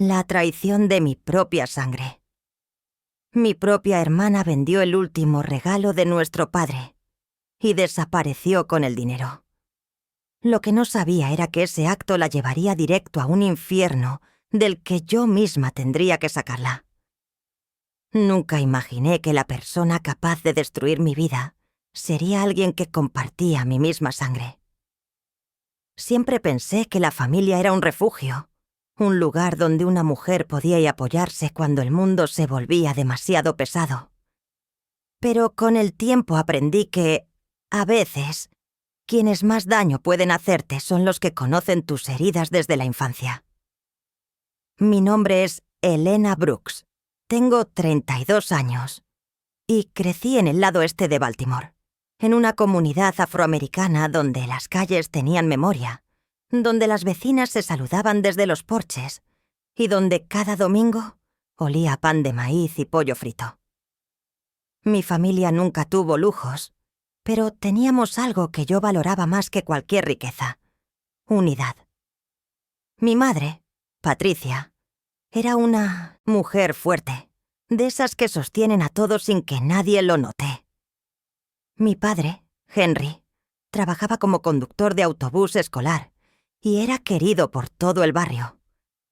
La traición de mi propia sangre. Mi propia hermana vendió el último regalo de nuestro padre y desapareció con el dinero. Lo que no sabía era que ese acto la llevaría directo a un infierno del que yo misma tendría que sacarla. Nunca imaginé que la persona capaz de destruir mi vida sería alguien que compartía mi misma sangre. Siempre pensé que la familia era un refugio, un lugar donde una mujer podía apoyarse cuando el mundo se volvía demasiado pesado. Pero con el tiempo aprendí que, a veces, quienes más daño pueden hacerte son los que conocen tus heridas desde la infancia. Mi nombre es Elena Brooks. Tengo 32 años y crecí en el lado este de Baltimore, en una comunidad afroamericana donde las calles tenían memoria, donde las vecinas se saludaban desde los porches y donde cada domingo olía a pan de maíz y pollo frito. Mi familia nunca tuvo lujos, pero teníamos algo que yo valoraba más que cualquier riqueza: unidad. Mi madre, Patricia, era una mujer fuerte, de esas que sostienen a todos sin que nadie lo note. Mi padre, Henry, trabajaba como conductor de autobús escolar y era querido por todo el barrio.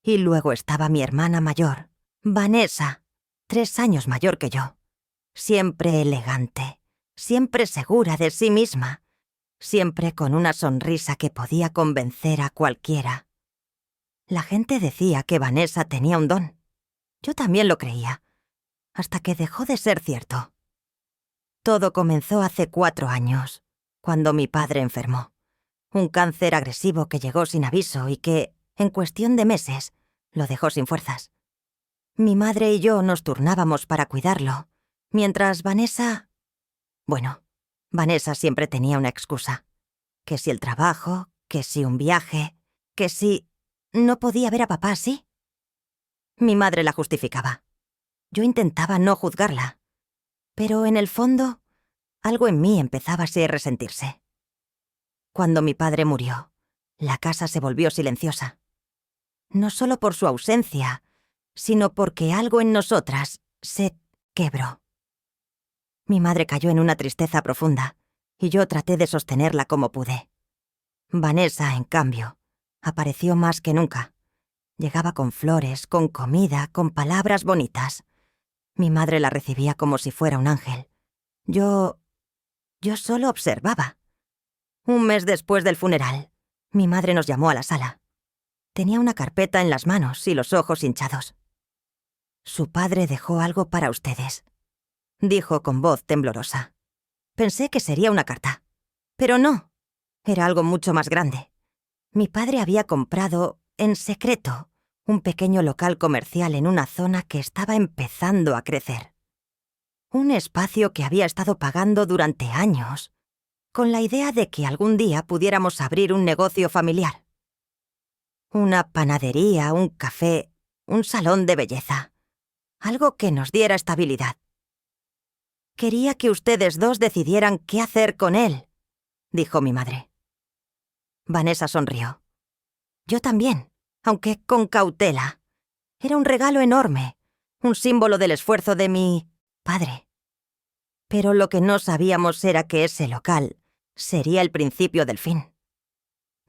Y luego estaba mi hermana mayor, Vanessa, 3 años mayor que yo. Siempre elegante, siempre segura de sí misma, siempre con una sonrisa que podía convencer a cualquiera. La gente decía que Vanessa tenía un don. Yo también lo creía, hasta que dejó de ser cierto. Todo comenzó hace 4 años, cuando mi padre enfermó. Un cáncer agresivo que llegó sin aviso y que, en cuestión de meses, lo dejó sin fuerzas. Mi madre y yo nos turnábamos para cuidarlo, mientras Vanessa... Bueno, Vanessa siempre tenía una excusa. Que si el trabajo, que si un viaje, que si... ¿No podía ver a papá así? Mi madre la justificaba. Yo intentaba no juzgarla, pero en el fondo, algo en mí empezaba a resentirse. Cuando mi padre murió, la casa se volvió silenciosa. No solo por su ausencia, sino porque algo en nosotras se quebró. Mi madre cayó en una tristeza profunda, y yo traté de sostenerla como pude. Vanessa, en cambio, apareció más que nunca. Llegaba con flores, con comida, con palabras bonitas. Mi madre la recibía como si fuera un ángel. Yo solo observaba. Un mes después del funeral, mi madre nos llamó a la sala. Tenía una carpeta en las manos y los ojos hinchados. «Su padre dejó algo para ustedes», dijo con voz temblorosa. Pensé que sería una carta, pero no. Era algo mucho más grande. Mi padre había comprado, en secreto, un pequeño local comercial en una zona que estaba empezando a crecer. Un espacio que había estado pagando durante años, con la idea de que algún día pudiéramos abrir un negocio familiar. Una panadería, un café, un salón de belleza. Algo que nos diera estabilidad. «Quería que ustedes dos decidieran qué hacer con él», dijo mi madre. Vanessa sonrió. Yo también, aunque con cautela. Era un regalo enorme, un símbolo del esfuerzo de mi padre. Pero lo que no sabíamos era que ese local sería el principio del fin.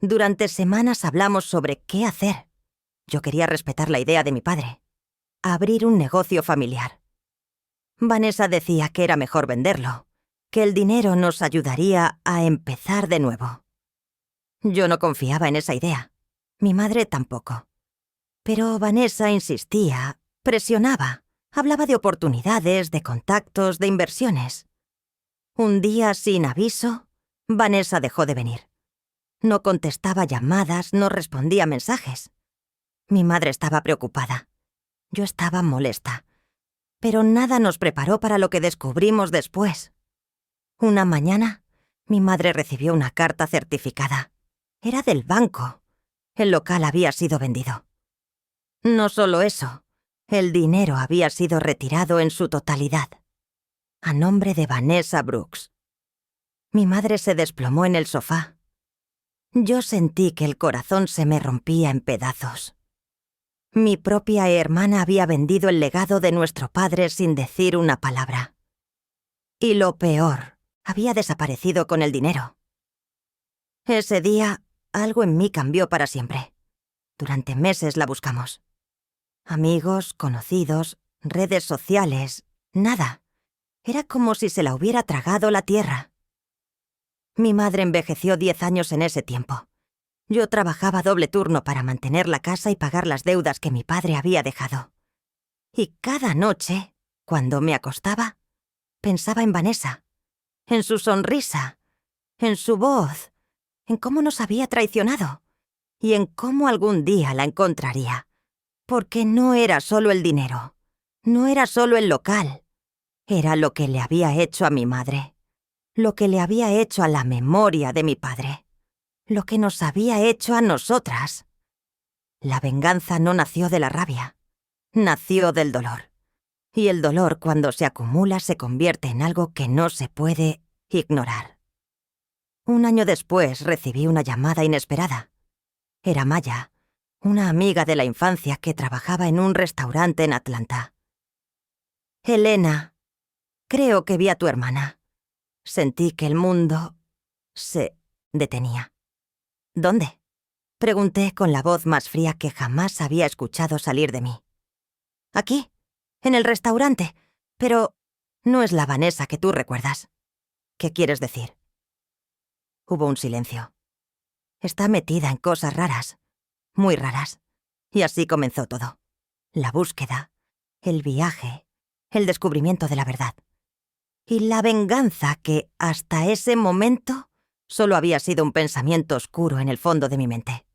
Durante semanas hablamos sobre qué hacer. Yo quería respetar la idea de mi padre. Abrir un negocio familiar. Vanessa decía que era mejor venderlo, que el dinero nos ayudaría a empezar de nuevo. Yo no confiaba en esa idea. Mi madre tampoco. Pero Vanessa insistía, presionaba, hablaba de oportunidades, de contactos, de inversiones. Un día, sin aviso, Vanessa dejó de venir. No contestaba llamadas, no respondía mensajes. Mi madre estaba preocupada. Yo estaba molesta. Pero nada nos preparó para lo que descubrimos después. Una mañana, mi madre recibió una carta certificada. Era del banco. El local había sido vendido. No solo eso, el dinero había sido retirado en su totalidad, a nombre de Vanessa Brooks. Mi madre se desplomó en el sofá. Yo sentí que el corazón se me rompía en pedazos. Mi propia hermana había vendido el legado de nuestro padre sin decir una palabra. Y lo peor, había desaparecido con el dinero. Ese día, algo en mí cambió para siempre. Durante meses la buscamos. Amigos, conocidos, redes sociales, nada. Era como si se la hubiera tragado la tierra. Mi madre envejeció 10 años en ese tiempo. Yo trabajaba doble turno para mantener la casa y pagar las deudas que mi padre había dejado. Y cada noche, cuando me acostaba, pensaba en Vanessa, en su sonrisa, en su voz, en cómo nos había traicionado y en cómo algún día la encontraría. Porque no era solo el dinero, no era solo el local, era lo que le había hecho a mi madre, lo que le había hecho a la memoria de mi padre, lo que nos había hecho a nosotras. La venganza no nació de la rabia, nació del dolor. Y el dolor, cuando se acumula, se convierte en algo que no se puede ignorar. Un año después recibí una llamada inesperada. Era Maya, una amiga de la infancia que trabajaba en un restaurante en Atlanta. Elena, creo que vi a tu hermana. Sentí que el mundo se detenía. ¿Dónde? Pregunté con la voz más fría que jamás había escuchado salir de mí. Aquí, en el restaurante, pero no es la Vanessa que tú recuerdas. ¿Qué quieres decir? Hubo un silencio. Está metida en cosas raras, muy raras. Y así comenzó todo. La búsqueda, el viaje, el descubrimiento de la verdad. Y la venganza que, hasta ese momento, solo había sido un pensamiento oscuro en el fondo de mi mente.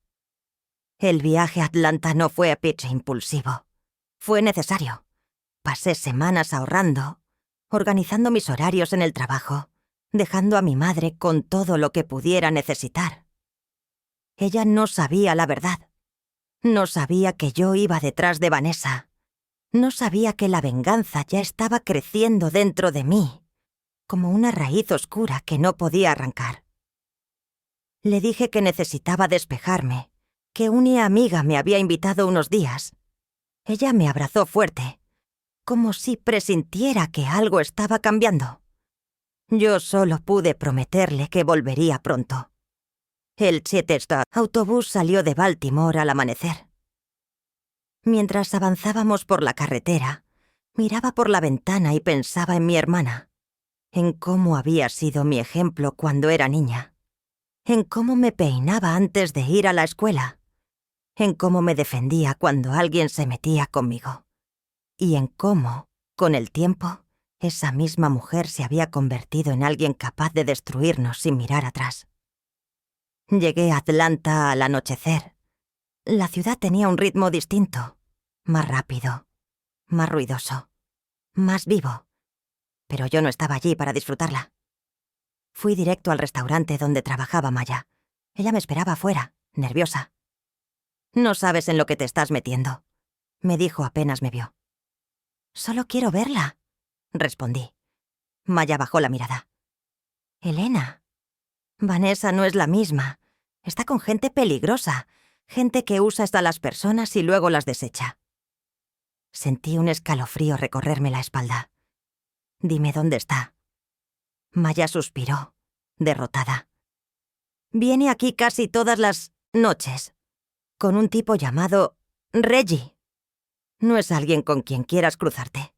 El viaje a Atlanta no fue a pitch impulsivo. Fue necesario. Pasé semanas ahorrando, organizando mis horarios en el trabajo, dejando a mi madre con todo lo que pudiera necesitar. Ella no sabía la verdad. No sabía que yo iba detrás de Vanessa. No sabía que la venganza ya estaba creciendo dentro de mí, como una raíz oscura que no podía arrancar. Le dije que necesitaba despejarme, que una amiga me había invitado unos días. Ella me abrazó fuerte, como si presintiera que algo estaba cambiando. Yo solo pude prometerle que volvería pronto. El 7 autobús salió de Baltimore al amanecer. Mientras avanzábamos por la carretera, miraba por la ventana y pensaba en mi hermana, en cómo había sido mi ejemplo cuando era niña, en cómo me peinaba antes de ir a la escuela, en cómo me defendía cuando alguien se metía conmigo, y en cómo, con el tiempo, esa misma mujer se había convertido en alguien capaz de destruirnos sin mirar atrás. Llegué a Atlanta al anochecer. La ciudad tenía un ritmo distinto, más rápido, más ruidoso, más vivo. Pero yo no estaba allí para disfrutarla. Fui directo al restaurante donde trabajaba Maya. Ella me esperaba afuera, nerviosa. «No sabes en lo que te estás metiendo», me dijo apenas me vio. «Solo quiero verla», respondí. Maya bajó la mirada. «Elena, Vanessa no es la misma. Está con gente peligrosa, gente que usa hasta las personas y luego las desecha». Sentí un escalofrío recorrerme la espalda. «Dime dónde está». Maya suspiró, derrotada. «Viene aquí casi todas las noches, con un tipo llamado Reggie. No es alguien con quien quieras cruzarte».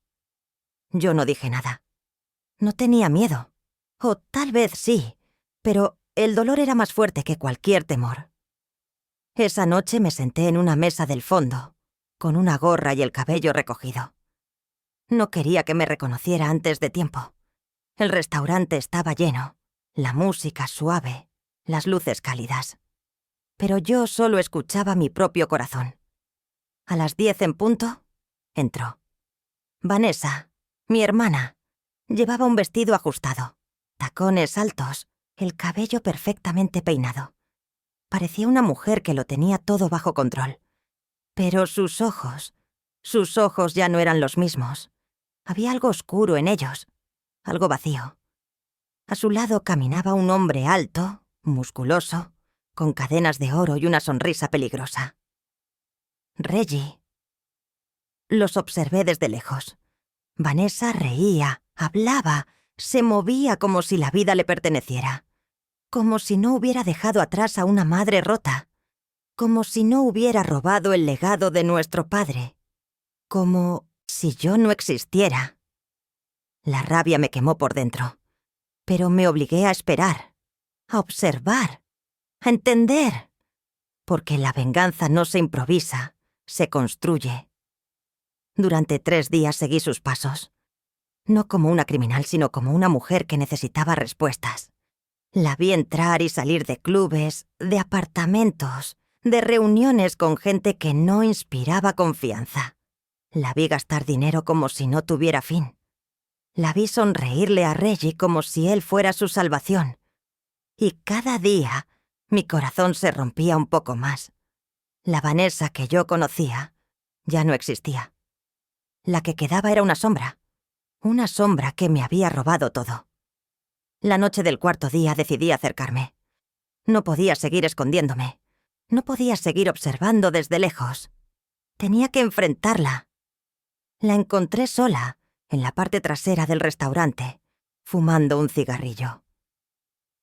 Yo no dije nada. No tenía miedo. O tal vez sí, pero el dolor era más fuerte que cualquier temor. Esa noche me senté en una mesa del fondo, con una gorra y el cabello recogido. No quería que me reconociera antes de tiempo. El restaurante estaba lleno, la música suave, las luces cálidas. Pero yo solo escuchaba mi propio corazón. A las 10 en punto, entró. Vanessa, mi hermana, llevaba un vestido ajustado, tacones altos, el cabello perfectamente peinado. Parecía una mujer que lo tenía todo bajo control. Pero sus ojos ya no eran los mismos. Había algo oscuro en ellos, algo vacío. A su lado caminaba un hombre alto, musculoso, con cadenas de oro y una sonrisa peligrosa. Reggie Los observé desde lejos. Vanessa reía, hablaba, se movía como si la vida le perteneciera. Como si no hubiera dejado atrás a una madre rota. Como si no hubiera robado el legado de nuestro padre. Como si yo no existiera. La rabia me quemó por dentro. Pero me obligué a esperar, a observar, a entender. Porque la venganza no se improvisa, se construye. Durante 3 días seguí sus pasos. No como una criminal, sino como una mujer que necesitaba respuestas. La vi entrar y salir de clubes, de apartamentos, de reuniones con gente que no inspiraba confianza. La vi gastar dinero como si no tuviera fin. La vi sonreírle a Reggie como si él fuera su salvación. Y cada día mi corazón se rompía un poco más. La Vanessa que yo conocía ya no existía. La que quedaba era una sombra que me había robado todo. La noche del 4.º día decidí acercarme. No podía seguir escondiéndome. No podía seguir observando desde lejos. Tenía que enfrentarla. La encontré sola, en la parte trasera del restaurante, fumando un cigarrillo.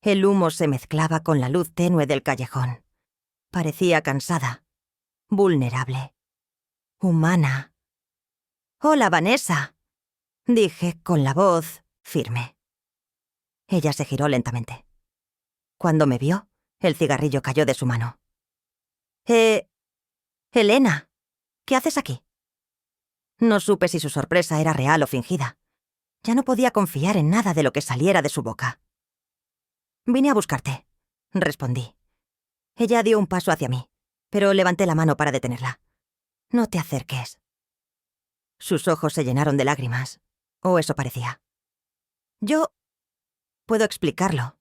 El humo se mezclaba con la luz tenue del callejón. Parecía cansada, vulnerable, humana. «Hola, Vanessa», dije con la voz firme. Ella se giró lentamente. Cuando me vio, el cigarrillo cayó de su mano. Elena, ¿qué haces aquí?» No supe si su sorpresa era real o fingida. Ya no podía confiar en nada de lo que saliera de su boca. «Vine a buscarte», respondí. Ella dio un paso hacia mí, pero levanté la mano para detenerla. «No te acerques». Sus ojos se llenaron de lágrimas, o eso parecía. «Yo puedo explicarlo».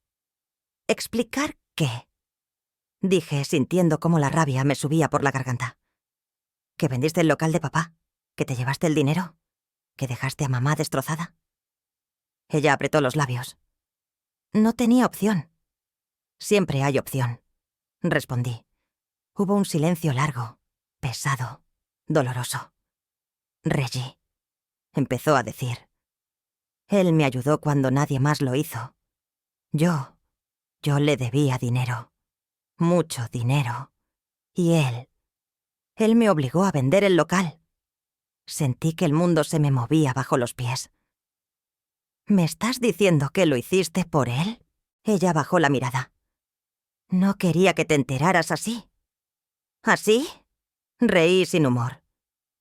«¿Explicar qué?», dije, sintiendo cómo la rabia me subía por la garganta. «¿Que vendiste el local de papá? ¿Que te llevaste el dinero? ¿Que dejaste a mamá destrozada?» Ella apretó los labios. «No tenía opción». «Siempre hay opción», respondí. Hubo un silencio largo, pesado, doloroso. «Reggie», empezó a decir. «Él me ayudó cuando nadie más lo hizo. Yo le debía dinero. Mucho dinero. Y él me obligó a vender el local». Sentí que el mundo se me movía bajo los pies. «¿Me estás diciendo que lo hiciste por él?» Ella bajó la mirada. «No quería que te enteraras así». «¿Así?», reí sin humor.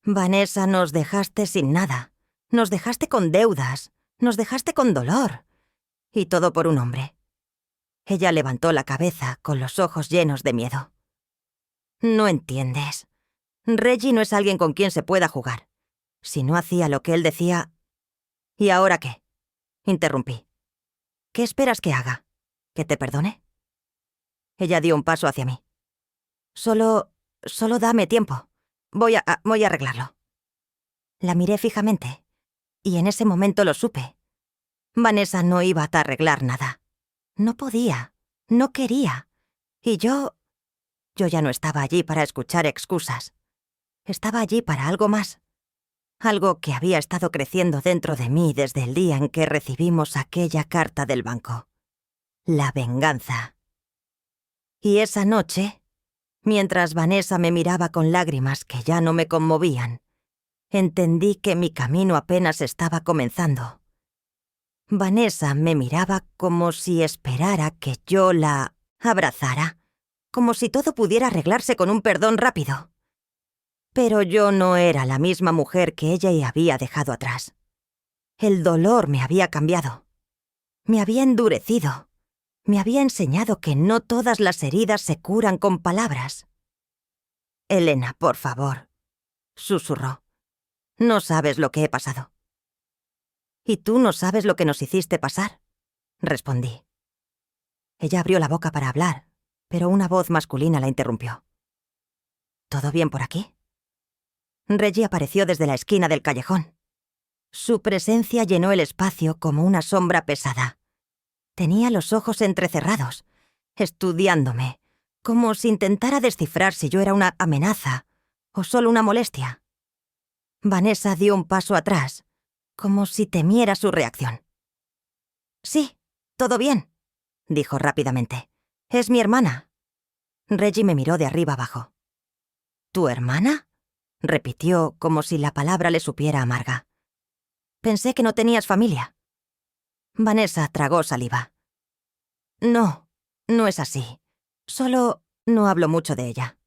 «Vanessa, nos dejaste sin nada. Nos dejaste con deudas. Nos dejaste con dolor. Y todo por un hombre». Ella levantó la cabeza con los ojos llenos de miedo. «No entiendes. Reggie no es alguien con quien se pueda jugar. Si no hacía lo que él decía...» «¿Y ahora qué?», interrumpí. «¿Qué esperas que haga? ¿Que te perdone?» Ella dio un paso hacia mí. Solo dame tiempo. Voy a arreglarlo». La miré fijamente, y en ese momento lo supe. Vanessa no iba a arreglar nada. No podía, no quería. Y yo ya no estaba allí para escuchar excusas. Estaba allí para algo más. Algo que había estado creciendo dentro de mí desde el día en que recibimos aquella carta del banco. La venganza. Y esa noche, mientras Vanessa me miraba con lágrimas que ya no me conmovían, entendí que mi camino apenas estaba comenzando. Vanessa me miraba como si esperara que yo la abrazara, como si todo pudiera arreglarse con un perdón rápido. Pero yo no era la misma mujer que ella había dejado atrás. El dolor me había cambiado. Me había endurecido. Me había enseñado que no todas las heridas se curan con palabras. «Elena, por favor», susurró. «No sabes lo que he pasado». «Y tú no sabes lo que nos hiciste pasar», respondí. Ella abrió la boca para hablar, pero una voz masculina la interrumpió. «¿Todo bien por aquí?» Reggie apareció desde la esquina del callejón. Su presencia llenó el espacio como una sombra pesada. Tenía los ojos entrecerrados, estudiándome, como si intentara descifrar si yo era una amenaza o solo una molestia. Vanessa dio un paso atrás, como si temiera su reacción. «Sí, todo bien», dijo rápidamente. «Es mi hermana». Reggie me miró de arriba abajo. «¿Tu hermana?», repitió como si la palabra le supiera amarga. «Pensé que no tenías familia». Vanessa tragó saliva. «No, no es así. Solo no hablo mucho de ella».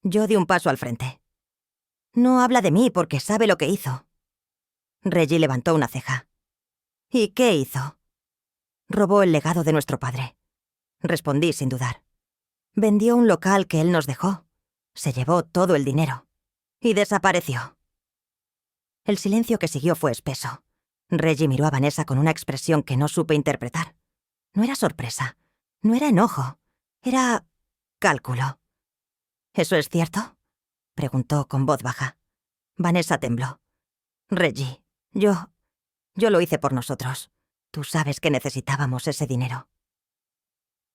Yo di un paso al frente. «No habla de mí porque sabe lo que hizo». Reggie levantó una ceja. «¿Y qué hizo?». «Robó el legado de nuestro padre», respondí sin dudar. «Vendió un local que él nos dejó. Se llevó todo el dinero. Y desapareció». El silencio que siguió fue espeso. Reggie miró a Vanessa con una expresión que no supe interpretar. No era sorpresa. No era enojo. Era cálculo. «¿Eso es cierto?», preguntó con voz baja. Vanessa tembló. «Reggie, yo lo hice por nosotros. Tú sabes que necesitábamos ese dinero».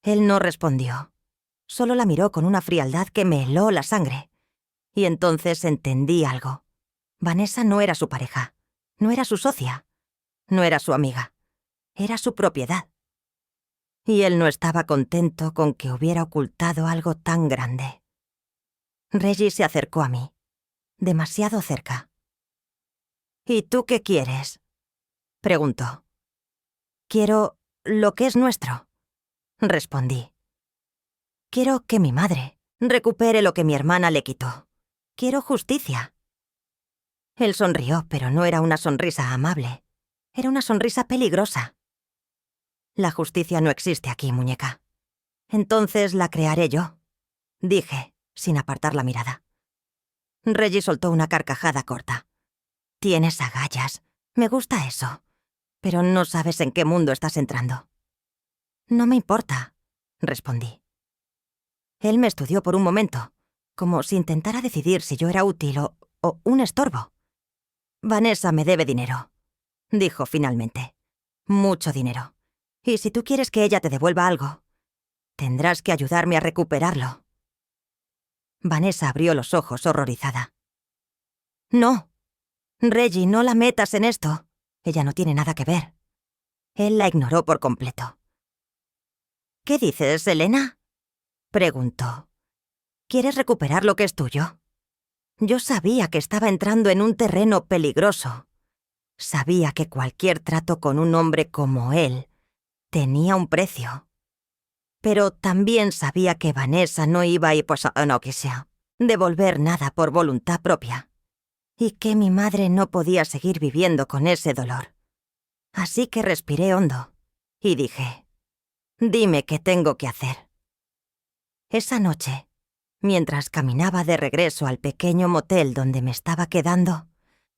Él no respondió. Solo la miró con una frialdad que me heló la sangre. Y entonces entendí algo. Vanessa no era su pareja. No era su socia. No era su amiga. Era su propiedad. Y él no estaba contento con que hubiera ocultado algo tan grande. Reggie se acercó a mí. Demasiado cerca. «¿Y tú qué quieres?», preguntó. «Quiero lo que es nuestro», respondí. «Quiero que mi madre recupere lo que mi hermana le quitó. Quiero justicia». Él sonrió, pero no era una sonrisa amable. Era una sonrisa peligrosa. «La justicia no existe aquí, muñeca. Entonces la crearé yo», dije, sin apartar la mirada. Reggie soltó una carcajada corta. «Tienes agallas. Me gusta eso. Pero no sabes en qué mundo estás entrando». «No me importa», respondí. Él me estudió por un momento, como si intentara decidir si yo era útil o un estorbo. «Vanessa me debe dinero», dijo finalmente. «Mucho dinero. Y si tú quieres que ella te devuelva algo, tendrás que ayudarme a recuperarlo». Vanessa abrió los ojos horrorizada. «No. Reggie, no la metas en esto. Ella no tiene nada que ver». Él la ignoró por completo. «¿Qué dices, Elena?», preguntó. «¿Quieres recuperar lo que es tuyo?». Yo sabía que estaba entrando en un terreno peligroso. Sabía que cualquier trato con un hombre como él tenía un precio. Pero también sabía que Vanessa no iba a devolver nada por voluntad propia. Y que mi madre no podía seguir viviendo con ese dolor. Así que respiré hondo y dije, «Dime qué tengo que hacer». Esa noche, mientras caminaba de regreso al pequeño motel donde me estaba quedando,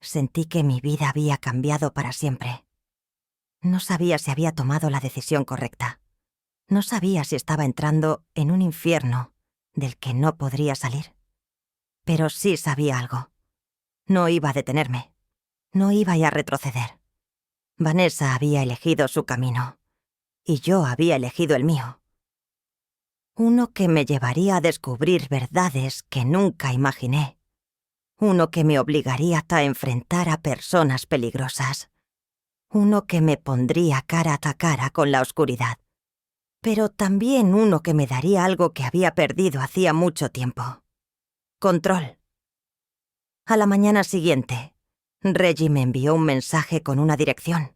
sentí que mi vida había cambiado para siempre. No sabía si había tomado la decisión correcta. No sabía si estaba entrando en un infierno del que no podría salir. Pero sí sabía algo. No iba a detenerme. No iba a retroceder. Vanessa había elegido su camino. Y yo había elegido el mío. Uno que me llevaría a descubrir verdades que nunca imaginé. Uno que me obligaría a enfrentar a personas peligrosas. Uno que me pondría cara a cara con la oscuridad. Pero también uno que me daría algo que había perdido hacía mucho tiempo. Control. A la mañana siguiente, Reggie me envió un mensaje con una dirección.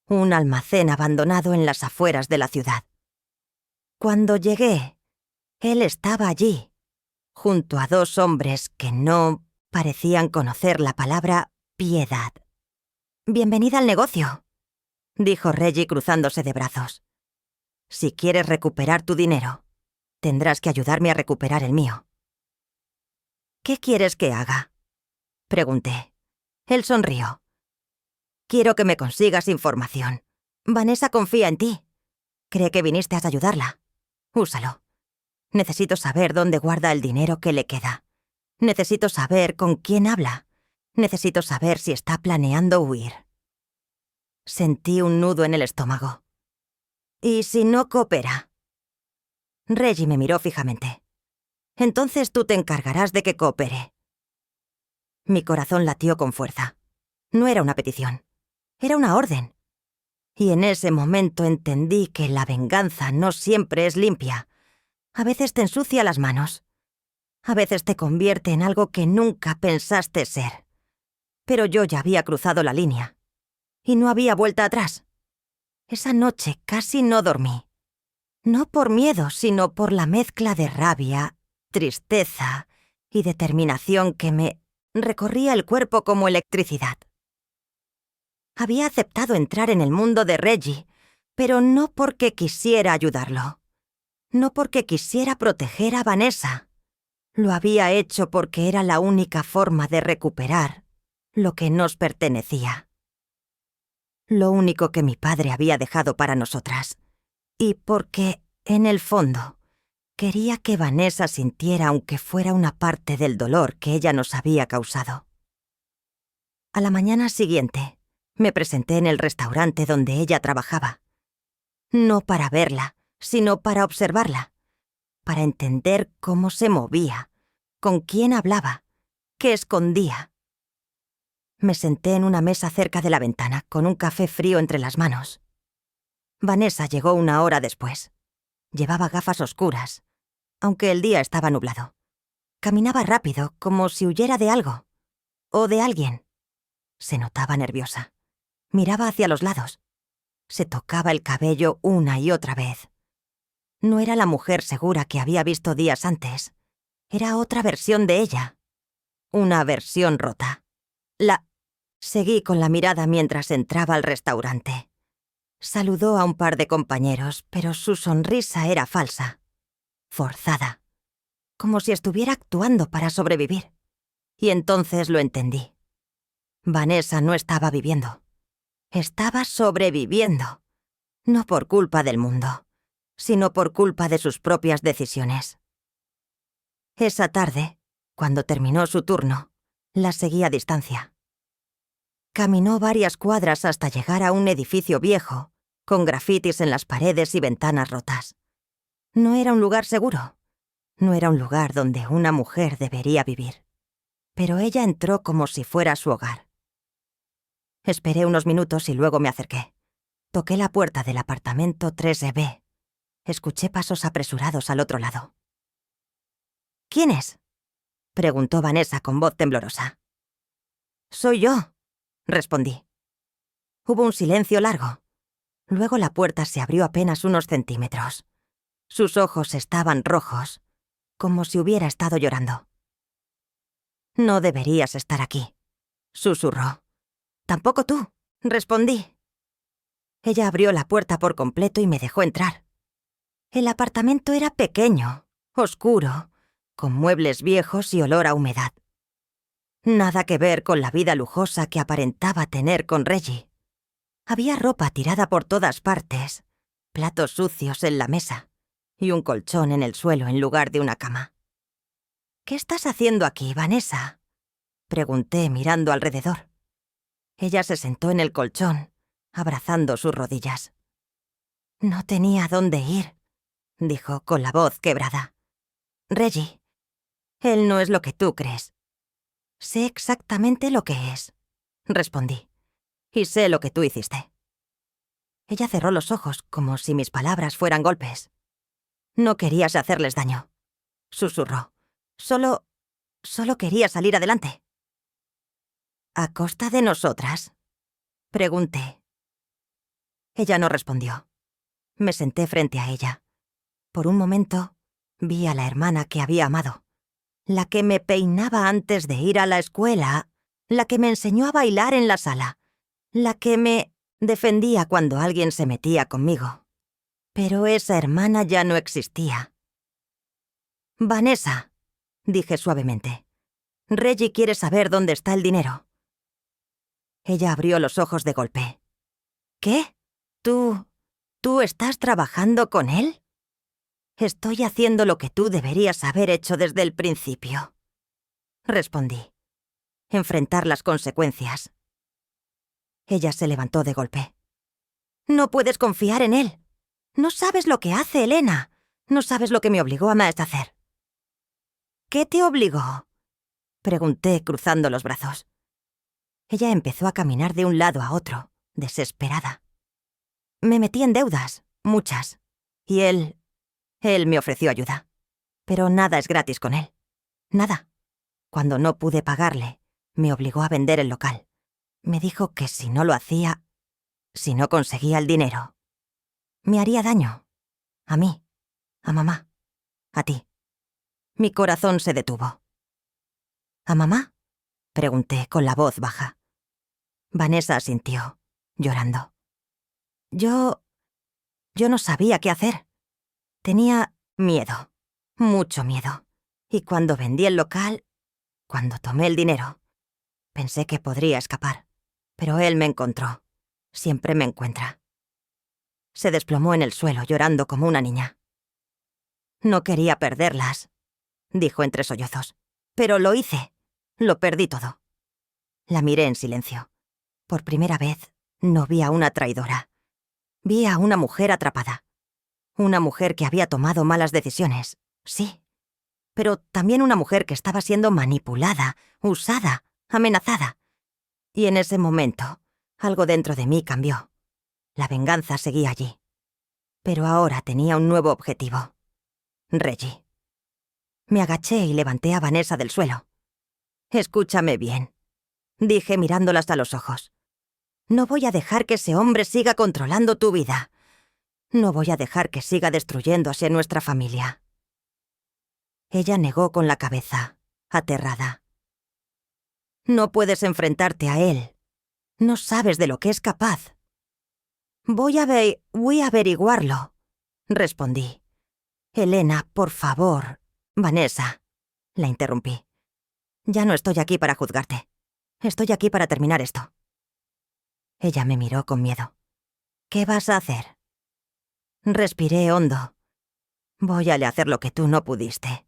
Un almacén abandonado en las afueras de la ciudad. Cuando llegué, él estaba allí, junto a dos hombres que no parecían conocer la palabra piedad. «Bienvenida al negocio», dijo Reggie cruzándose de brazos. «Si quieres recuperar tu dinero, tendrás que ayudarme a recuperar el mío». «¿Qué quieres que haga?», pregunté. Él sonrió. «Quiero que me consigas información. Vanessa confía en ti. Cree que viniste a ayudarla. Úsalo. Necesito saber dónde guarda el dinero que le queda. Necesito saber con quién habla. Necesito saber si está planeando huir». Sentí un nudo en el estómago. «¿Y si no coopera?». Reggie me miró fijamente. «Entonces tú te encargarás de que coopere». Mi corazón latió con fuerza. No era una petición. Era una orden. Y en ese momento entendí que la venganza no siempre es limpia. A veces te ensucia las manos. A veces te convierte en algo que nunca pensaste ser. Pero yo ya había cruzado la línea. Y no había vuelta atrás. Esa noche casi no dormí. No por miedo, sino por la mezcla de rabia, tristeza y determinación que me recorría el cuerpo como electricidad. Había aceptado entrar en el mundo de Reggie, pero no porque quisiera ayudarlo. No porque quisiera proteger a Vanessa. Lo había hecho porque era la única forma de recuperar lo que nos pertenecía. Lo único que mi padre había dejado para nosotras. Y porque, en el fondo, quería que Vanessa sintiera aunque fuera una parte del dolor que ella nos había causado. A la mañana siguiente, me presenté en el restaurante donde ella trabajaba. No para verla, sino para observarla, para entender cómo se movía, con quién hablaba, qué escondía. Me senté en una mesa cerca de la ventana, con un café frío entre las manos. Vanessa llegó 1 hora después. Llevaba gafas oscuras, aunque el día estaba nublado. Caminaba rápido, como si huyera de algo. O de alguien. Se notaba nerviosa. Miraba hacia los lados. Se tocaba el cabello una y otra vez. No era la mujer segura que había visto días antes. Era otra versión de ella. Una versión rota. Seguí con la mirada mientras entraba al restaurante. Saludó a un par de compañeros, pero su sonrisa era falsa. Forzada. Como si estuviera actuando para sobrevivir. Y entonces lo entendí. Vanessa no estaba viviendo. Estaba sobreviviendo. No por culpa del mundo, sino por culpa de sus propias decisiones. Esa tarde, cuando terminó su turno, la seguí a distancia. Caminó varias cuadras hasta llegar a un edificio viejo, con grafitis en las paredes y ventanas rotas. No era un lugar seguro. No era un lugar donde una mujer debería vivir. Pero ella entró como si fuera su hogar. Esperé unos minutos y luego me acerqué. Toqué la puerta del apartamento 3B. Escuché pasos apresurados al otro lado. ¿Quién es?, preguntó Vanessa con voz temblorosa. «Soy yo», respondí. Hubo un silencio largo. Luego la puerta se abrió apenas unos centímetros. Sus ojos estaban rojos, como si hubiera estado llorando. «No deberías estar aquí», susurró. «Tampoco tú», respondí. Ella abrió la puerta por completo y me dejó entrar. El apartamento era pequeño, oscuro, con muebles viejos y olor a humedad. Nada que ver con la vida lujosa que aparentaba tener con Reggie. Había ropa tirada por todas partes, platos sucios en la mesa y un colchón en el suelo en lugar de una cama. «¿Qué estás haciendo aquí, Vanessa?», pregunté mirando alrededor. Ella se sentó en el colchón, abrazando sus rodillas. «No tenía dónde ir», dijo con la voz quebrada. «Reggie, él no es lo que tú crees». «Sé exactamente lo que es», respondí. «Y sé lo que tú hiciste». Ella cerró los ojos como si mis palabras fueran golpes. «No querías hacerles daño», susurró. Solo quería salir adelante». «¿A costa de nosotras?», pregunté. Ella no respondió. Me senté frente a ella. Por un momento, vi a la hermana que había amado. La que me peinaba antes de ir a la escuela, la que me enseñó a bailar en la sala, la que me defendía cuando alguien se metía conmigo. Pero esa hermana ya no existía. «Vanessa», dije suavemente, «Reggie quiere saber dónde está el dinero». Ella abrió los ojos de golpe. «¿Qué? ¿Tú estás trabajando con él?» «Estoy haciendo lo que tú deberías haber hecho desde el principio», respondí. «Enfrentar las consecuencias». Ella se levantó de golpe. «No puedes confiar en él. No sabes lo que hace, Elena. No sabes lo que me obligó a hacer». «¿Qué te obligó?», Pregunté cruzando los brazos. Ella empezó a caminar de un lado a otro, desesperada. Me metí en deudas, muchas, y él me ofreció ayuda. Pero nada es gratis con él. Nada. Cuando no pude pagarle, me obligó a vender el local. Me dijo que si no lo hacía, si no conseguía el dinero, me haría daño. A mí, a mamá, a ti. Mi corazón se detuvo. ¿A mamá?, pregunté con la voz baja. Vanessa asintió, llorando. Yo no sabía qué hacer. Tenía miedo, mucho miedo. Y cuando vendí el local, cuando tomé el dinero, pensé que podría escapar. Pero él me encontró. Siempre me encuentra. Se desplomó en el suelo, llorando como una niña. No quería perderlas, dijo entre sollozos. Pero lo hice. Lo perdí todo. La miré en silencio. Por primera vez, no vi a una traidora. Vi a una mujer atrapada. Una mujer que había tomado malas decisiones, sí. Pero también una mujer que estaba siendo manipulada, usada, amenazada. Y en ese momento, algo dentro de mí cambió. La venganza seguía allí. Pero ahora tenía un nuevo objetivo. Reggie. Me agaché y levanté a Vanessa del suelo. Escúchame bien, dije mirándolas a los ojos. No voy a dejar que ese hombre siga controlando tu vida. No voy a dejar que siga destruyendo así a nuestra familia. Ella negó con la cabeza, aterrada. No puedes enfrentarte a él. No sabes de lo que es capaz. Voy a averiguarlo, respondí. Elena, por favor. Vanessa, la interrumpí. Ya no estoy aquí para juzgarte. Estoy aquí para terminar esto. Ella me miró con miedo. ¿Qué vas a hacer? Respiré hondo. Voy a hacer lo que tú no pudiste.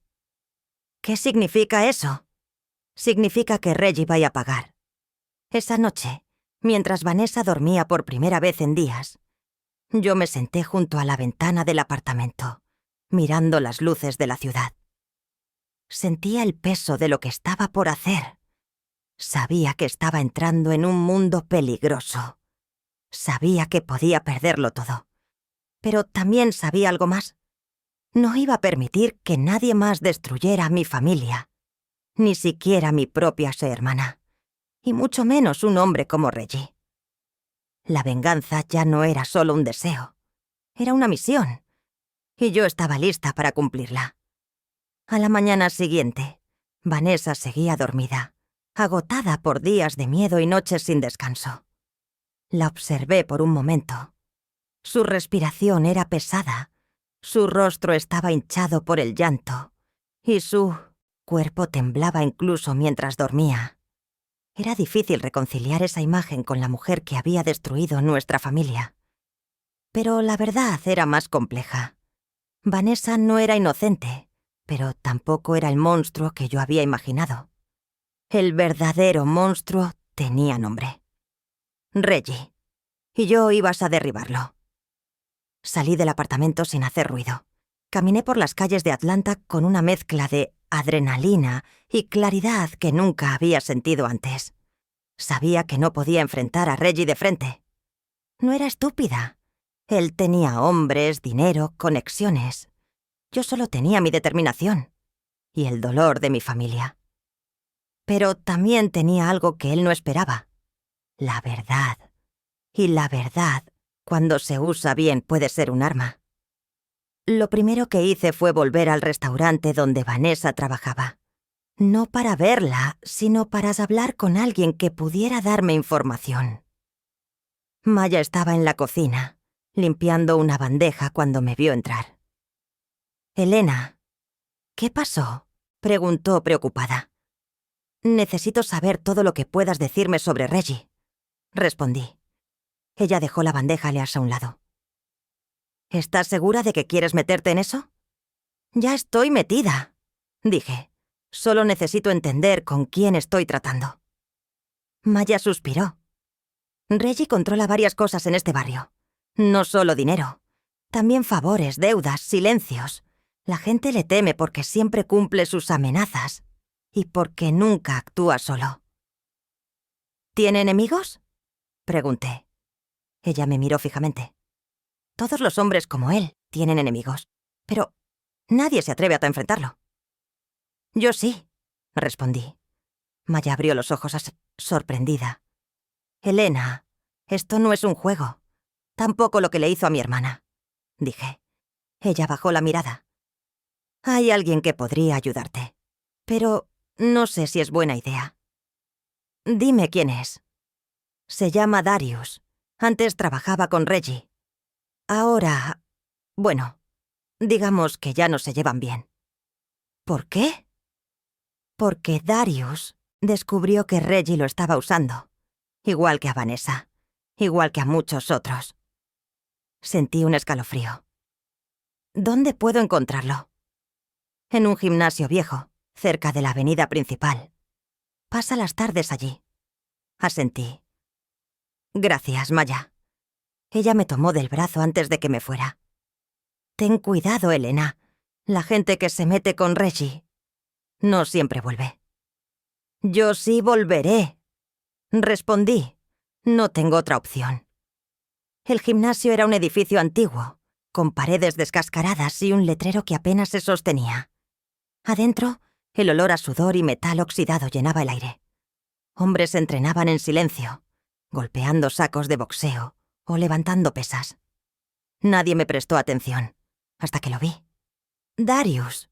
¿Qué significa eso? Significa que Reggie vaya a pagar. Esa noche, mientras Vanessa dormía por primera vez en días, yo me senté junto a la ventana del apartamento, mirando las luces de la ciudad. Sentía el peso de lo que estaba por hacer. Sabía que estaba entrando en un mundo peligroso. Sabía que podía perderlo todo. Pero también sabía algo más. No iba a permitir que nadie más destruyera a mi familia, ni siquiera mi propia hermana, y mucho menos un hombre como Reggie. La venganza ya no era solo un deseo, era una misión, y yo estaba lista para cumplirla. A la mañana siguiente, Vanessa seguía dormida, agotada por días de miedo y noches sin descanso. La observé por un momento. Su respiración era pesada, su rostro estaba hinchado por el llanto, y su cuerpo temblaba incluso mientras dormía. Era difícil reconciliar esa imagen con la mujer que había destruido nuestra familia. Pero la verdad era más compleja. Vanessa no era inocente, pero tampoco era el monstruo que yo había imaginado. El verdadero monstruo tenía nombre. Reggie. Y yo ibas a derribarlo. Salí del apartamento sin hacer ruido. Caminé por las calles de Atlanta con una mezcla de adrenalina y claridad que nunca había sentido antes. Sabía que no podía enfrentar a Reggie de frente. No era estúpida. Él tenía hombres, dinero, conexiones. Yo solo tenía mi determinación y el dolor de mi familia. Pero también tenía algo que él no esperaba. La verdad. Y la verdad, cuando se usa bien, puede ser un arma. Lo primero que hice fue volver al restaurante donde Vanessa trabajaba. No para verla, sino para hablar con alguien que pudiera darme información. Maya estaba en la cocina, limpiando una bandeja cuando me vio entrar. «Elena, ¿qué pasó?», preguntó preocupada. «Necesito saber todo lo que puedas decirme sobre Reggie», respondí. Ella dejó la bandeja a un lado. «¿Estás segura de que quieres meterte en eso?» «Ya estoy metida», dije. «Solo necesito entender con quién estoy tratando». Maya suspiró. «Reggie controla varias cosas en este barrio. No solo dinero. También favores, deudas, silencios. La gente le teme porque siempre cumple sus amenazas. y porque nunca actúa solo. ¿Tiene enemigos?, pregunté. Ella me miró fijamente. Todos los hombres como él tienen enemigos, pero nadie se atreve a enfrentarlo. Yo sí, respondí. Maya abrió los ojos sorprendida. Elena, esto no es un juego. Tampoco lo que le hizo a mi hermana, dije. Ella bajó la mirada. Hay alguien que podría ayudarte, pero no sé si es buena idea. Dime quién es. Se llama Darius. Antes trabajaba con Reggie. Ahora, bueno, digamos que ya no se llevan bien. ¿Por qué? Porque Darius descubrió que Reggie lo estaba usando, igual que a Vanessa, igual que a muchos otros. Sentí un escalofrío. ¿Dónde puedo encontrarlo? En un gimnasio viejo, cerca de la avenida principal. Pasa las tardes allí. Asentí. Gracias, Maya. Ella me tomó del brazo antes de que me fuera. Ten cuidado, Elena. La gente que se mete con Reggie no siempre vuelve. Yo sí volveré, respondí. No tengo otra opción. El gimnasio era un edificio antiguo, con paredes descascaradas y un letrero que apenas se sostenía. Adentro, el olor a sudor y metal oxidado llenaba el aire. Hombres entrenaban en silencio, golpeando sacos de boxeo o levantando pesas. Nadie me prestó atención, hasta que lo vi. Darius,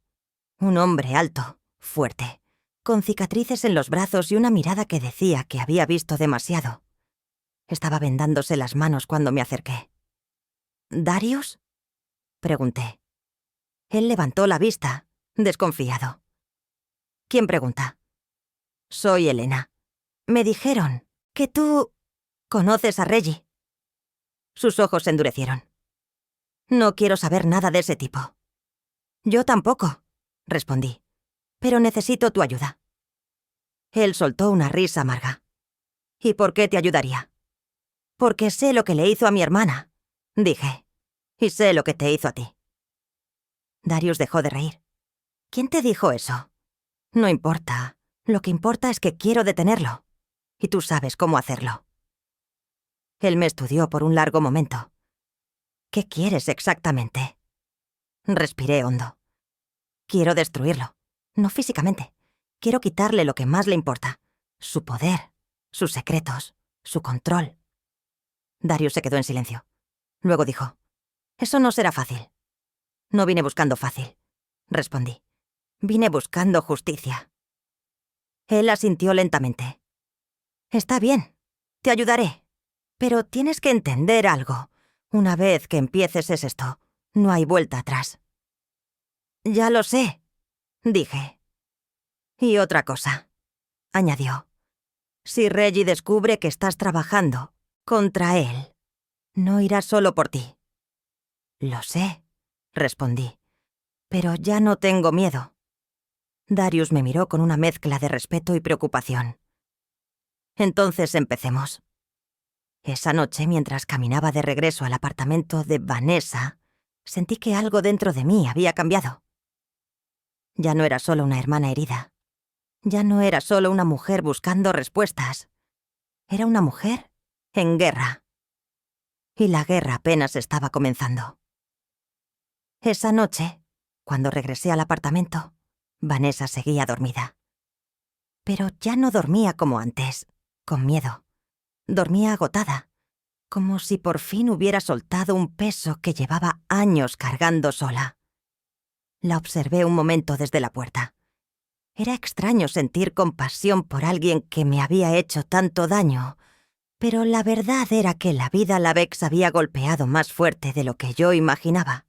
un hombre alto, fuerte, con cicatrices en los brazos y una mirada que decía que había visto demasiado. Estaba vendándose las manos cuando me acerqué. ¿Darius?, pregunté. Él levantó la vista, desconfiado. ¿Quién pregunta? Soy Elena. Me dijeron que tú conoces a Reggie. Sus ojos se endurecieron. No quiero saber nada de ese tipo. Yo tampoco, respondí, pero necesito tu ayuda. Él soltó una risa amarga. ¿Y por qué te ayudaría? Porque sé lo que le hizo a mi hermana, dije, y sé lo que te hizo a ti. Darius dejó de reír. ¿Quién te dijo eso? No importa. Lo que importa es que quiero detenerlo. Y tú sabes cómo hacerlo. Él me estudió por un largo momento. ¿Qué quieres exactamente? Respiré hondo. Quiero destruirlo. No físicamente. Quiero quitarle lo que más le importa. Su poder, sus secretos, su control. Darius se quedó en silencio. Luego dijo, eso no será fácil. No vine buscando fácil, respondí. Vine buscando justicia. Él asintió lentamente. Está bien, te ayudaré. Pero tienes que entender algo. Una vez que empieces es esto. No hay vuelta atrás. Ya lo sé, dije. Y otra cosa, añadió. Si Reggie descubre que estás trabajando contra él, no irá solo por ti. Lo sé, respondí. Pero ya no tengo miedo. Darius me miró con una mezcla de respeto y preocupación. Entonces empecemos. Esa noche, mientras caminaba de regreso al apartamento de Vanessa, sentí que algo dentro de mí había cambiado. Ya no era solo una hermana herida. Ya no era solo una mujer buscando respuestas. Era una mujer en guerra. Y la guerra apenas estaba comenzando. Esa noche, cuando regresé al apartamento, Vanessa seguía dormida. Pero ya no dormía como antes, con miedo. Dormía agotada, como si por fin hubiera soltado un peso que llevaba años cargando sola. La observé un momento desde la puerta. Era extraño sentir compasión por alguien que me había hecho tanto daño, pero la verdad era que la vida la Vex había golpeado más fuerte de lo que yo imaginaba.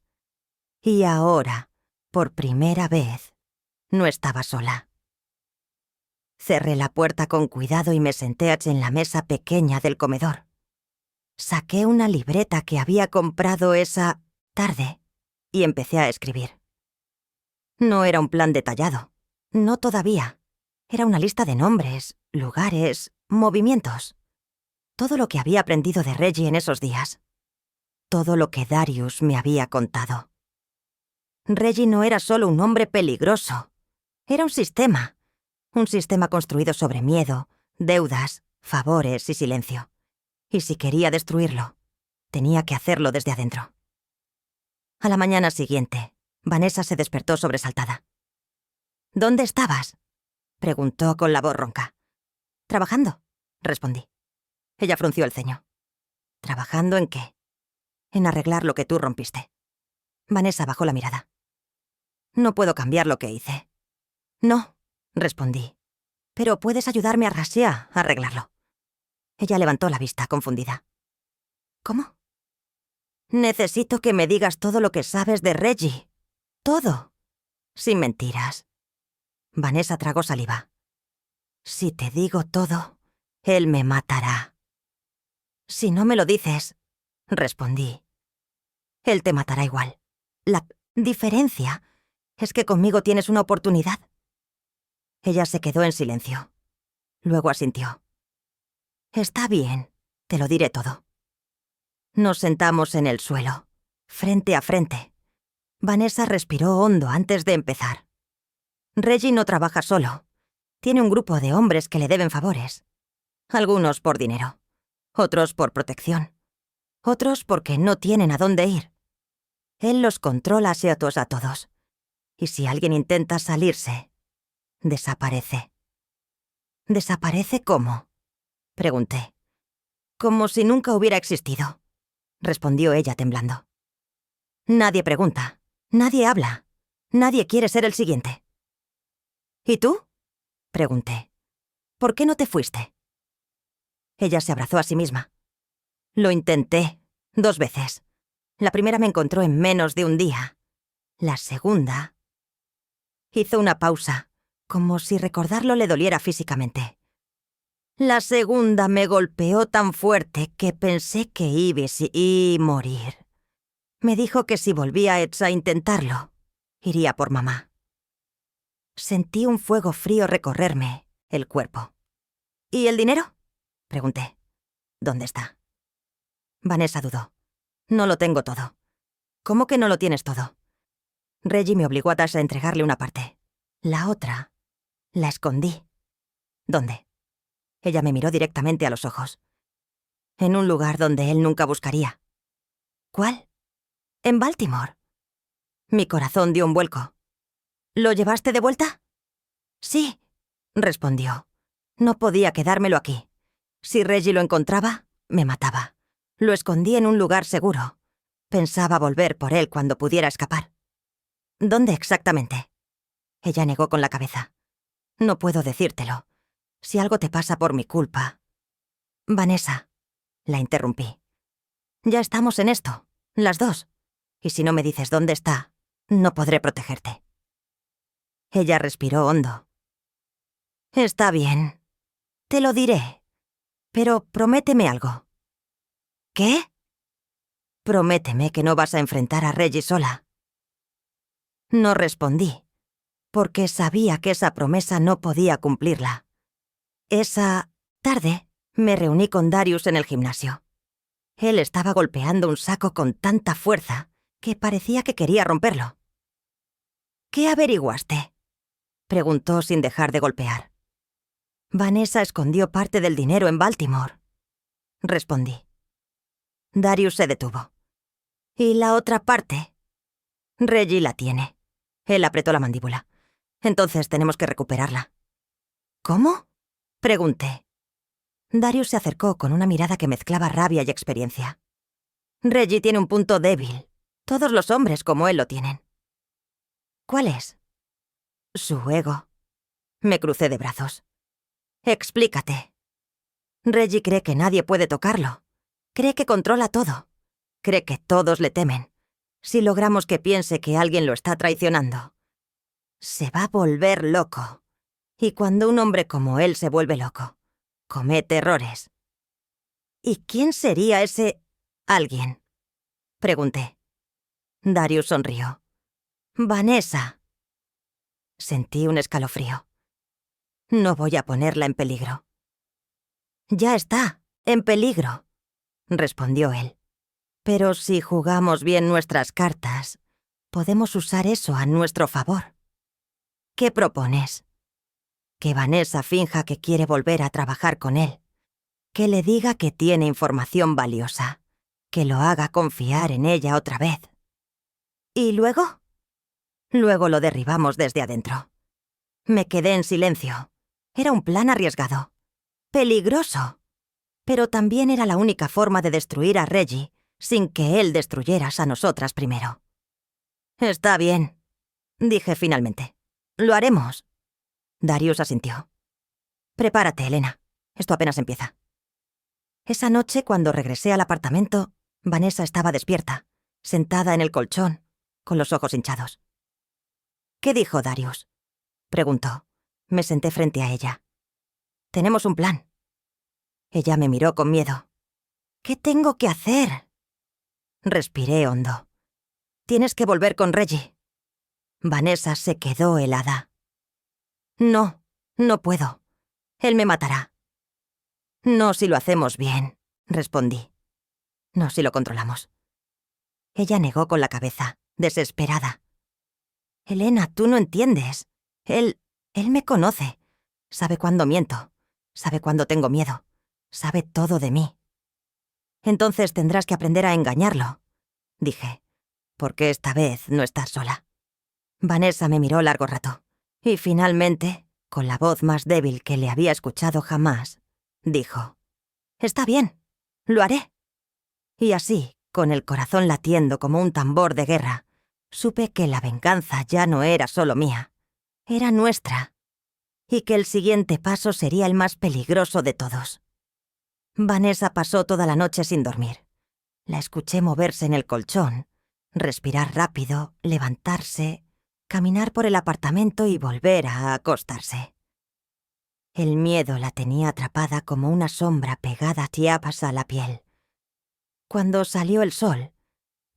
Y ahora, por primera vez, no estaba sola. Cerré la puerta con cuidado y me senté en la mesa pequeña del comedor. Saqué una libreta que había comprado esa tarde y empecé a escribir. No era un plan detallado, no todavía. Era una lista de nombres, lugares, movimientos. Todo lo que había aprendido de Reggie en esos días. Todo lo que Darius me había contado. Reggie no era solo un hombre peligroso. Era un sistema. Un sistema construido sobre miedo, deudas, favores y silencio. Y si quería destruirlo, tenía que hacerlo desde adentro. A la mañana siguiente, Vanessa se despertó sobresaltada. ¿Dónde estabas?, preguntó con la voz ronca. «Trabajando», respondí. Ella frunció el ceño. «¿Trabajando en qué?» «En arreglar lo que tú rompiste». Vanessa bajó la mirada. «No puedo cambiar lo que hice». «No», respondí. «Pero puedes ayudarme a Rasia a arreglarlo». Ella levantó la vista, confundida. «¿Cómo?» «Necesito que me digas todo lo que sabes de Reggie. Todo. Sin mentiras». Vanessa tragó saliva. «Si te digo todo, él me matará». «Si no me lo dices», respondí, «él te matará igual. La diferencia es que conmigo tienes una oportunidad». Ella se quedó en silencio. Luego asintió. «Está bien, te lo diré todo». Nos sentamos en el suelo, frente a frente. Vanessa respiró hondo antes de empezar. «Reggie no trabaja solo. Tiene un grupo de hombres que le deben favores. Algunos por dinero, otros por protección, otros porque no tienen a dónde ir. Él los controla a todos. Y si alguien intenta salirse, desaparece». «¿Desaparece cómo?», pregunté. «Como si nunca hubiera existido», respondió ella temblando. «Nadie pregunta, nadie habla, nadie quiere ser el siguiente». «¿Y tú?», pregunté. «¿Por qué no te fuiste?». Ella se abrazó a sí misma. «Lo intenté 2 veces. La primera me encontró en menos de un día. La segunda...». Hizo una pausa, como si recordarlo le doliera físicamente. «La segunda me golpeó tan fuerte que pensé que iba a morir. Me dijo que si volvía a intentarlo, iría por mamá». Sentí un fuego frío recorrerme el cuerpo. «¿Y el dinero?», pregunté. «¿Dónde está?». Vanessa dudó. «No lo tengo todo». «¿Cómo que no lo tienes todo?». Reggie me obligó a Tasha a entregarle una parte. La otra la escondí. «¿Dónde?». Ella me miró directamente a los ojos. «En un lugar donde él nunca buscaría». «¿Cuál?». «En Baltimore». Mi corazón dio un vuelco. «¿Lo llevaste de vuelta?». «Sí», respondió. «No podía quedármelo aquí. Si Reggie lo encontraba, me mataba. Lo escondí en un lugar seguro. Pensaba volver por él cuando pudiera escapar». «¿Dónde exactamente?». Ella negó con la cabeza. «No puedo decírtelo. Si algo te pasa por mi culpa...». «Vanessa», la interrumpí. «Ya estamos en esto, las dos. Y si no me dices dónde está, no podré protegerte». Ella respiró hondo. «Está bien. Te lo diré. Pero prométeme algo». «¿Qué?». «Prométeme que no vas a enfrentar a Reggie sola». No respondí, porque sabía que esa promesa no podía cumplirla. Esa tarde me reuní con Darius en el gimnasio. Él estaba golpeando un saco con tanta fuerza que parecía que quería romperlo. «¿Qué averiguaste?», preguntó sin dejar de golpear. «Vanessa escondió parte del dinero en Baltimore», respondí. Darius se detuvo. «¿Y la otra parte?». «Reggie la tiene». Él apretó la mandíbula. «Entonces tenemos que recuperarla». «¿Cómo?», pregunté. Darius se acercó con una mirada que mezclaba rabia y experiencia. «Reggie tiene un punto débil. Todos los hombres como él lo tienen». «¿Cuál es?». «Su ego». Me crucé de brazos. «Explícate». «Reggie cree que nadie puede tocarlo. Cree que controla todo. Cree que todos le temen. Si logramos que piense que alguien lo está traicionando, se va a volver loco. Y cuando un hombre como él se vuelve loco, comete errores». «¿Y quién sería ese alguien?», pregunté. Darius sonrió. «Vanessa». Sentí un escalofrío. «No voy a ponerla en peligro». «Ya está, en peligro», respondió él. «Pero si jugamos bien nuestras cartas, podemos usar eso a nuestro favor». «¿Qué propones?». Que Vanessa finja que quiere volver a trabajar con él. Que le diga que tiene información valiosa. Que lo haga confiar en ella otra vez. ¿Y luego? Luego lo derribamos desde adentro. Me quedé en silencio. Era un plan arriesgado. Peligroso. Pero también era la única forma de destruir a Reggie sin que él destruyeras a nosotras primero. Está bien, dije finalmente. Lo haremos. Darius asintió. Prepárate, Elena. Esto apenas empieza. Esa noche, cuando regresé al apartamento, Vanessa estaba despierta, sentada en el colchón, con los ojos hinchados. ¿Qué dijo Darius? Preguntó. Me senté frente a ella. Tenemos un plan. Ella me miró con miedo. ¿Qué tengo que hacer? Respiré hondo. Tienes que volver con Reggie. Vanessa se quedó helada. No, no puedo. Él me matará. No si lo hacemos bien, respondí. No si lo controlamos. Ella negó con la cabeza, desesperada. Elena, tú no entiendes. Él me conoce. Sabe cuándo miento. Sabe cuándo tengo miedo. Sabe todo de mí. Entonces tendrás que aprender a engañarlo, dije, porque esta vez no estás sola. Vanessa me miró largo rato, y finalmente, con la voz más débil que le había escuchado jamás, dijo, «Está bien, lo haré». Y así, con el corazón latiendo como un tambor de guerra, supe que la venganza ya no era solo mía, era nuestra, y que el siguiente paso sería el más peligroso de todos. Vanessa pasó toda la noche sin dormir. La escuché moverse en el colchón, respirar rápido, levantarse, caminar por el apartamento y volver a acostarse. El miedo la tenía atrapada como una sombra pegada a Chiapas a la piel. Cuando salió el sol,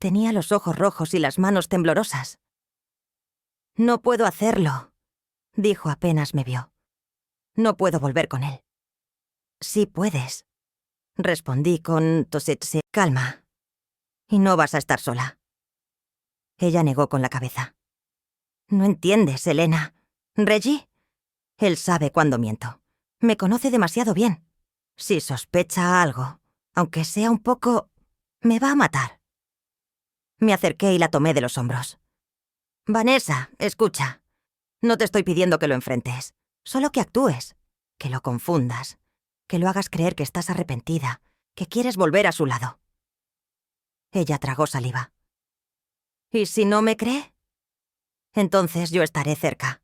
tenía los ojos rojos y las manos temblorosas. «No puedo hacerlo», dijo apenas me vio. «No puedo volver con él». «Sí puedes», respondí con tosetse. «Calma. Y no vas a estar sola». Ella negó con la cabeza. «No entiendes, Elena. ¿Reggie? Él sabe cuándo miento. Me conoce demasiado bien. Si sospecha algo, aunque sea un poco, me va a matar». Me acerqué y la tomé de los hombros. «Vanessa, escucha. No te estoy pidiendo que lo enfrentes. Solo que actúes. Que lo confundas. Que lo hagas creer que estás arrepentida. Que quieres volver a su lado». Ella tragó saliva. «¿Y si no me cree?» «Entonces yo estaré cerca»,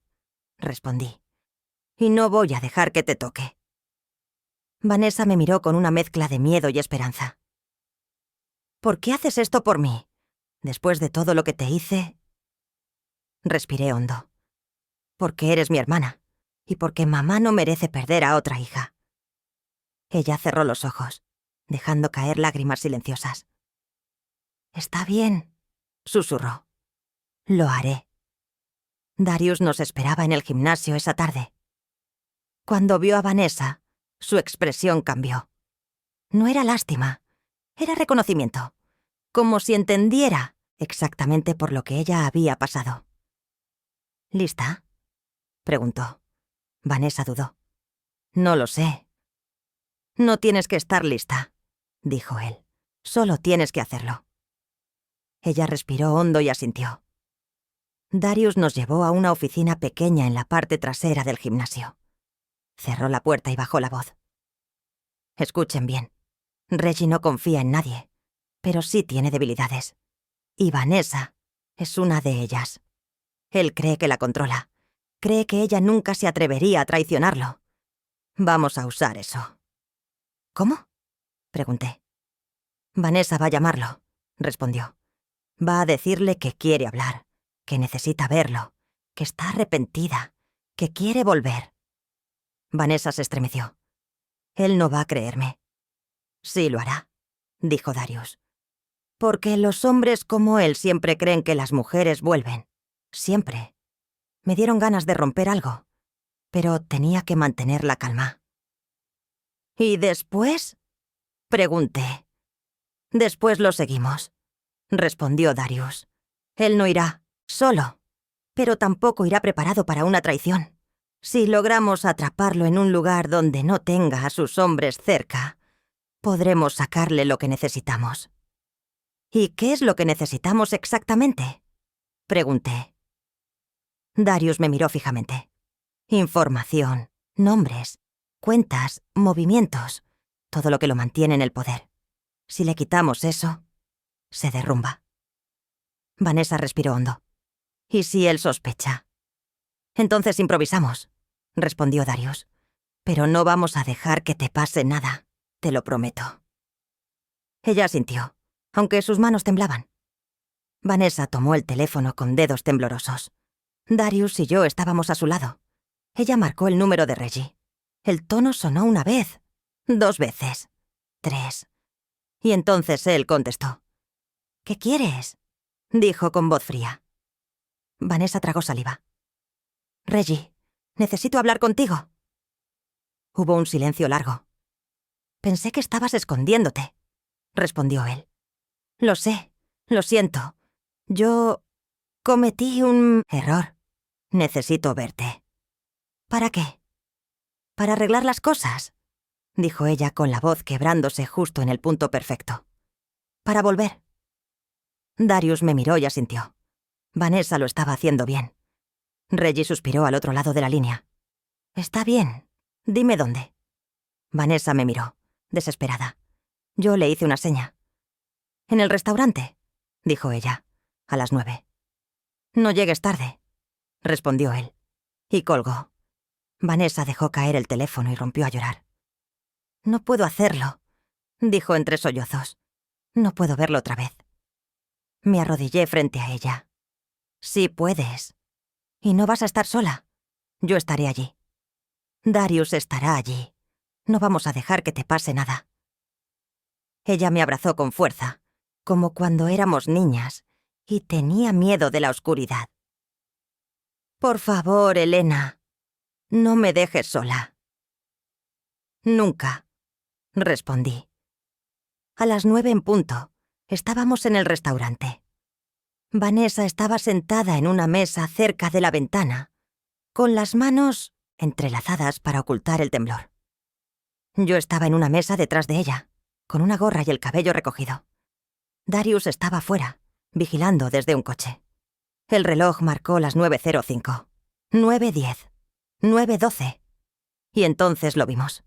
respondí. «Y no voy a dejar que te toque». Vanessa me miró con una mezcla de miedo y esperanza. «¿Por qué haces esto por mí? Después de todo lo que te hice...» Respiré hondo. «Porque eres mi hermana, y porque mamá no merece perder a otra hija». Ella cerró los ojos, dejando caer lágrimas silenciosas. «Está bien», susurró. «Lo haré». Darius nos esperaba en el gimnasio esa tarde. Cuando vio a Vanessa, su expresión cambió. No era lástima, era reconocimiento, como si entendiera exactamente por lo que ella había pasado. «¿Lista?», preguntó. Vanessa dudó. «No lo sé». «No tienes que estar lista», dijo él. «Solo tienes que hacerlo». Ella respiró hondo y asintió. Darius nos llevó a una oficina pequeña en la parte trasera del gimnasio. Cerró la puerta y bajó la voz. «Escuchen bien. Reggie no confía en nadie, pero sí tiene debilidades. Y Vanessa es una de ellas. Él cree que la controla. Cree que ella nunca se atrevería a traicionarlo. Vamos a usar eso». «¿Cómo?», pregunté. «Vanessa va a llamarlo», respondió. «Va a decirle que quiere hablar, que necesita verlo, que está arrepentida, que quiere volver». Vanessa se estremeció. «Él no va a creerme». «Sí lo hará», dijo Darius. «Porque los hombres como él siempre creen que las mujeres vuelven. Siempre». Me dieron ganas de romper algo, pero tenía que mantener la calma. «¿Y después?», pregunté. «Después lo seguimos», respondió Darius. «Él no irá, solo, pero tampoco irá preparado para una traición. Si logramos atraparlo en un lugar donde no tenga a sus hombres cerca, podremos sacarle lo que necesitamos. ¿Y qué es lo que necesitamos exactamente?, pregunté. Darius me miró fijamente. Información, nombres, cuentas, movimientos, todo lo que lo mantiene en el poder. Si le quitamos eso, se derrumba. Vanessa respiró hondo. ¿Y si él sospecha? Entonces improvisamos, respondió Darius. Pero no vamos a dejar que te pase nada, te lo prometo. Ella asintió, aunque sus manos temblaban. Vanessa tomó el teléfono con dedos temblorosos. Darius y yo estábamos a su lado. Ella marcó el número de Reggie. El tono sonó una vez, 2 veces, 3. Y entonces él contestó. «¿Qué quieres?», dijo con voz fría. Vanessa tragó saliva. «Reggie, necesito hablar contigo». Hubo un silencio largo. «Pensé que estabas escondiéndote», respondió él. «Lo sé, lo siento. Yo cometí un error. Necesito verte». «¿Para qué?». «Para arreglar las cosas», dijo ella con la voz quebrándose justo en el punto perfecto. «Para volver». Darius me miró y asintió. Vanessa lo estaba haciendo bien. Reggie suspiró al otro lado de la línea. «Está bien. Dime dónde». Vanessa me miró, desesperada. Yo le hice una seña. «En el restaurante», dijo ella, a las 9. «No llegues tarde», respondió él, y colgó. Vanessa dejó caer el teléfono y rompió a llorar. «No puedo hacerlo», dijo entre sollozos. «No puedo verlo otra vez». Me arrodillé frente a ella. «Sí puedes. Y no vas a estar sola. Yo estaré allí. Darius estará allí. No vamos a dejar que te pase nada». Ella me abrazó con fuerza, como cuando éramos niñas, y tenía miedo de la oscuridad. «Por favor, Elena, no me dejes sola». «Nunca», respondí. A las 9 en punto, estábamos en el restaurante. Vanessa estaba sentada en una mesa cerca de la ventana, con las manos entrelazadas para ocultar el temblor. Yo estaba en una mesa detrás de ella, con una gorra y el cabello recogido. Darius estaba fuera, vigilando desde un coche. El reloj marcó las 9:05, 9:10, 9:12. Y entonces lo vimos.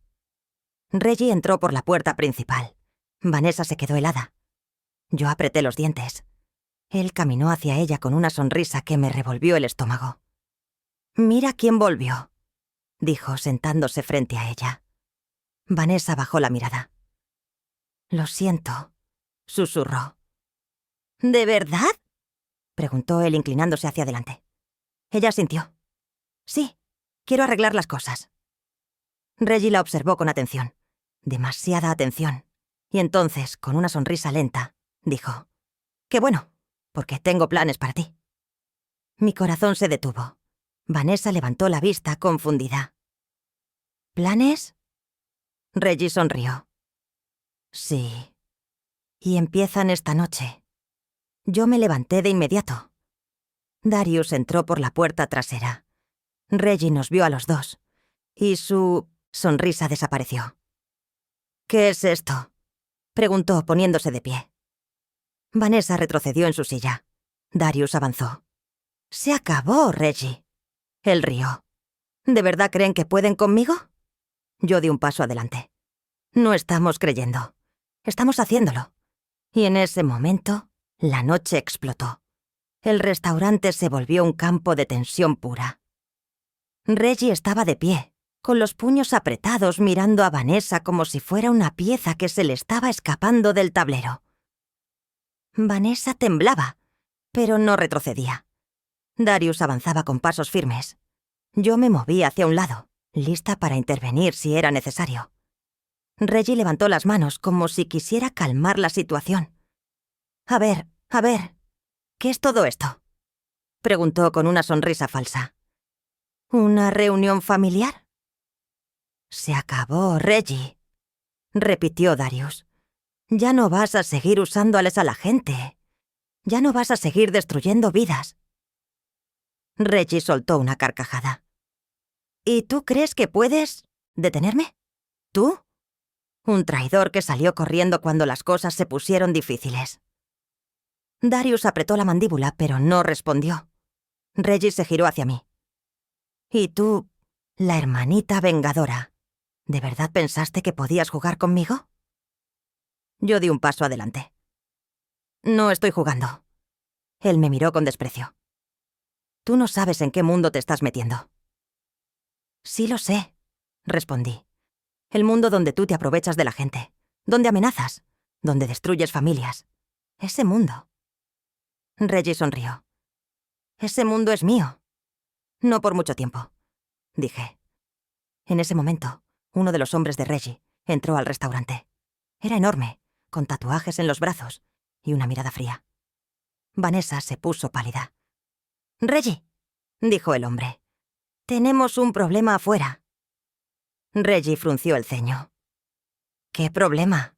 Reggie entró por la puerta principal. Vanessa se quedó helada. Yo apreté los dientes. Él caminó hacia ella con una sonrisa que me revolvió el estómago. «Mira quién volvió», dijo sentándose frente a ella. Vanessa bajó la mirada. «Lo siento», susurró. «¿De verdad?», preguntó él inclinándose hacia adelante. Ella asintió. «Sí, quiero arreglar las cosas». Reggie la observó con atención, demasiada atención, y entonces, con una sonrisa lenta, dijo: «Qué bueno, porque tengo planes para ti». Mi corazón se detuvo. Vanessa levantó la vista confundida. «¿Planes?». Reggie sonrió. «Sí. Y empiezan esta noche». Yo me levanté de inmediato. Darius entró por la puerta trasera. Reggie nos vio a los dos, y su sonrisa desapareció. «¿Qué es esto?», preguntó poniéndose de pie. Vanessa retrocedió en su silla. Darius avanzó. «Se acabó, Reggie». Él rió. «¿De verdad creen que pueden conmigo?». Yo di un paso adelante. «No estamos creyendo. Estamos haciéndolo». Y en ese momento, la noche explotó. El restaurante se volvió un campo de tensión pura. Reggie estaba de pie, con los puños apretados mirando a Vanessa como si fuera una pieza que se le estaba escapando del tablero. Vanessa temblaba, pero no retrocedía. Darius avanzaba con pasos firmes. Yo me moví hacia un lado, lista para intervenir si era necesario. Reggie levantó las manos como si quisiera calmar la situación. A ver, ¿qué es todo esto?», preguntó con una sonrisa falsa. «¿Una reunión familiar?». «Se acabó, Reggie», repitió Darius. «Ya no vas a seguir usándoles a la gente. Ya no vas a seguir destruyendo vidas». Reggie soltó una carcajada. ¿Y tú crees que puedes detenerme? ¿Tú? Un traidor que salió corriendo cuando las cosas se pusieron difíciles. Darius apretó la mandíbula, pero no respondió. Reggie se giró hacia mí. ¿Y tú, la hermanita vengadora, de verdad pensaste que podías jugar conmigo? Yo di un paso adelante. No estoy jugando. Él me miró con desprecio. Tú no sabes en qué mundo te estás metiendo. Sí lo sé, respondí. El mundo donde tú te aprovechas de la gente, donde amenazas, donde destruyes familias. Ese mundo. Reggie sonrió. Ese mundo es mío. No por mucho tiempo, dije. En ese momento, uno de los hombres de Reggie entró al restaurante. Era enorme, con tatuajes en los brazos y una mirada fría. Vanessa se puso pálida. «Reggie», dijo el hombre, «tenemos un problema afuera». Reggie frunció el ceño. «¿Qué problema?»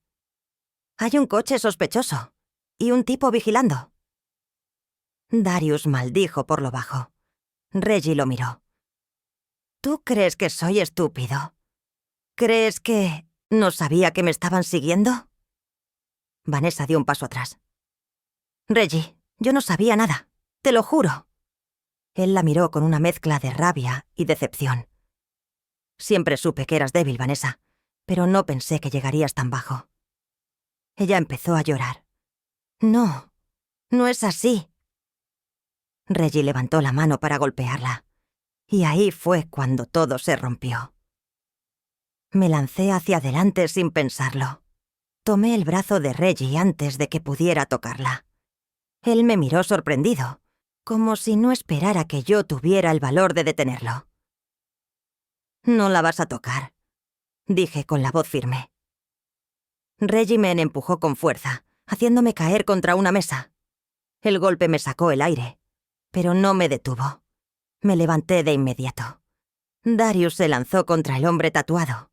«Hay un coche sospechoso y un tipo vigilando». Darius maldijo por lo bajo. Reggie lo miró. «¿Tú crees que soy estúpido? ¿Crees que no sabía que me estaban siguiendo?» Vanessa dio un paso atrás. «Reggie, yo no sabía nada, te lo juro». Él la miró con una mezcla de rabia y decepción. «Siempre supe que eras débil, Vanessa, pero no pensé que llegarías tan bajo». Ella empezó a llorar. «No, no es así». Reggie levantó la mano para golpearla, y ahí fue cuando todo se rompió. Me lancé hacia adelante sin pensarlo. Tomé el brazo de Reggie antes de que pudiera tocarla. Él me miró sorprendido, como si no esperara que yo tuviera el valor de detenerlo. «No la vas a tocar», dije con la voz firme. Reggie me empujó con fuerza, haciéndome caer contra una mesa. El golpe me sacó el aire, pero no me detuvo. Me levanté de inmediato. Darius se lanzó contra el hombre tatuado.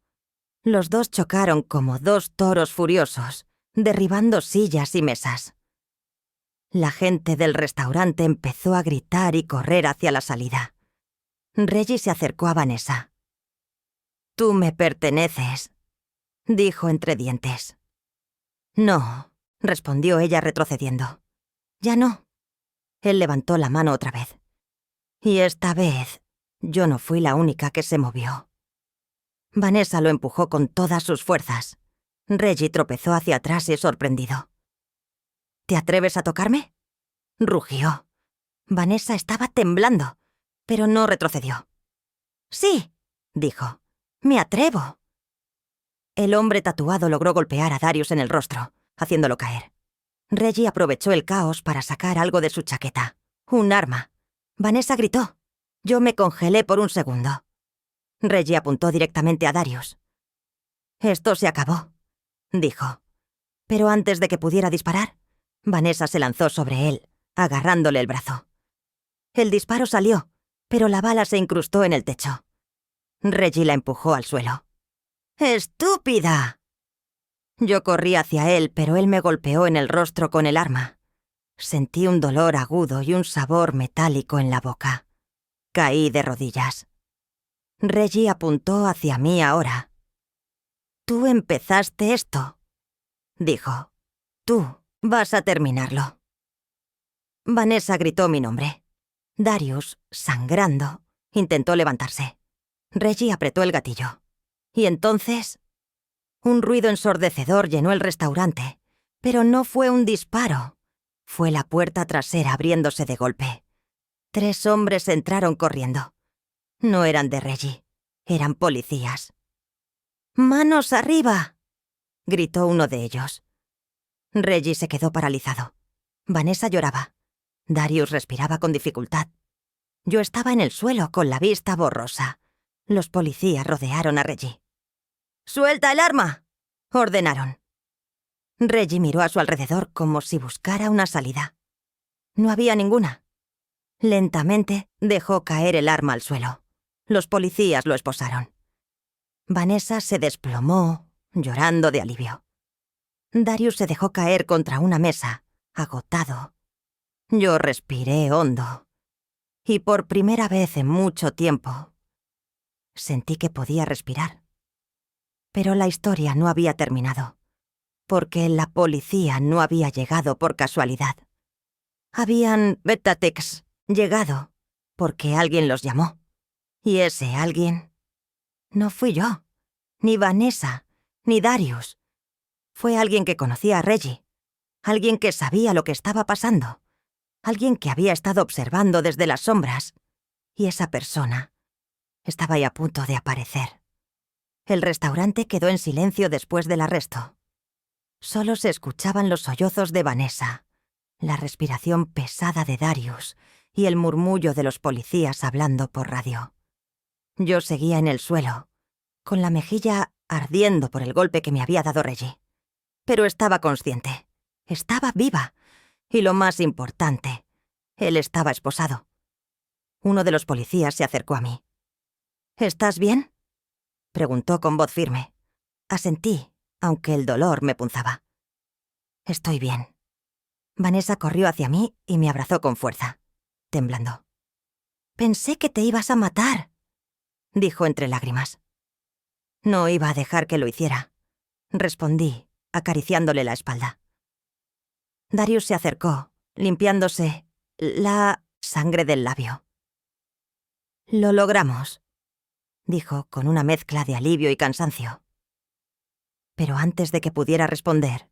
Los dos chocaron como dos toros furiosos, derribando sillas y mesas. La gente del restaurante empezó a gritar y correr hacia la salida. Reggie se acercó a Vanessa. «Tú me perteneces», dijo entre dientes. «No», respondió ella retrocediendo. «Ya no». Él levantó la mano otra vez. Y esta vez, yo no fui la única que se movió. Vanessa lo empujó con todas sus fuerzas. Reggie tropezó hacia atrás y sorprendido. «¿Te atreves a tocarme?», rugió. Vanessa estaba temblando, pero no retrocedió. «Sí», dijo, «me atrevo». El hombre tatuado logró golpear a Darius en el rostro, haciéndolo caer. Reggie aprovechó el caos para sacar algo de su chaqueta. Un arma. Vanessa gritó. Yo me congelé por un segundo. Reggie apuntó directamente a Darius. «Esto se acabó», dijo. Pero antes de que pudiera disparar, Vanessa se lanzó sobre él, agarrándole el brazo. El disparo salió, pero la bala se incrustó en el techo. Reggie la empujó al suelo. «¡Estúpida!». Yo corrí hacia él, pero él me golpeó en el rostro con el arma. Sentí un dolor agudo y un sabor metálico en la boca. Caí de rodillas. Reggie apuntó hacia mí ahora. «Tú empezaste esto», dijo. «Tú vas a terminarlo». Vanessa gritó mi nombre. Darius, sangrando, intentó levantarse. Reggie apretó el gatillo. Y entonces, un ruido ensordecedor llenó el restaurante, pero no fue un disparo. Fue la puerta trasera abriéndose de golpe. 3 hombres entraron corriendo. No eran de Reggie, eran policías. «¡Manos arriba!», gritó uno de ellos. Reggie se quedó paralizado. Vanessa lloraba. Darius respiraba con dificultad. Yo estaba en el suelo con la vista borrosa. Los policías rodearon a Reggie. «¡Suelta el arma!», ordenaron. Reggie miró a su alrededor como si buscara una salida. No había ninguna. Lentamente dejó caer el arma al suelo. Los policías lo esposaron. Vanessa se desplomó, llorando de alivio. Darius se dejó caer contra una mesa, agotado. Yo respiré hondo. Y por primera vez en mucho tiempo, Sentí que podía respirar. Pero la historia no había terminado, porque la policía no había llegado por casualidad. Habían Betatex llegado porque alguien los llamó. Y ese alguien no fui yo, ni Vanessa, ni Darius. Fue alguien que conocía a Reggie, alguien que sabía lo que estaba pasando, alguien que había estado observando desde las sombras. Y esa persona estaba ya a punto de aparecer. El restaurante quedó en silencio después del arresto. Solo se escuchaban los sollozos de Vanessa, la respiración pesada de Darius y el murmullo de los policías hablando por radio. Yo seguía en el suelo, con la mejilla ardiendo por el golpe que me había dado Reggie. Pero estaba consciente, estaba viva, y lo más importante, él estaba esposado. Uno de los policías se acercó a mí. ¿Estás bien?, preguntó con voz firme. Asentí, aunque el dolor me punzaba. Estoy bien. Vanessa corrió hacia mí y me abrazó con fuerza, temblando. Pensé que te ibas a matar, dijo entre lágrimas. No iba a dejar que lo hiciera, respondí, acariciándole la espalda. Darius se acercó, limpiándose la sangre del labio. Lo logramos, dijo con una mezcla de alivio y cansancio. Pero antes de que pudiera responder,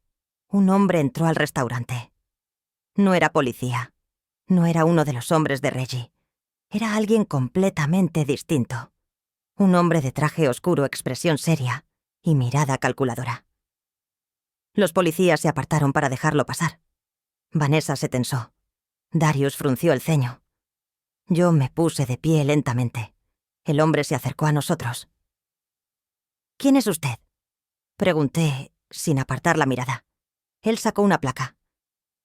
un hombre entró al restaurante. No era policía, no era uno de los hombres de Reggie. Era alguien completamente distinto. Un hombre de traje oscuro, expresión seria y mirada calculadora. Los policías se apartaron para dejarlo pasar. Vanessa se tensó. Darius frunció el ceño. Yo me puse de pie lentamente. El hombre se acercó a nosotros. ¿Quién es usted?, pregunté, sin apartar la mirada. Él sacó una placa.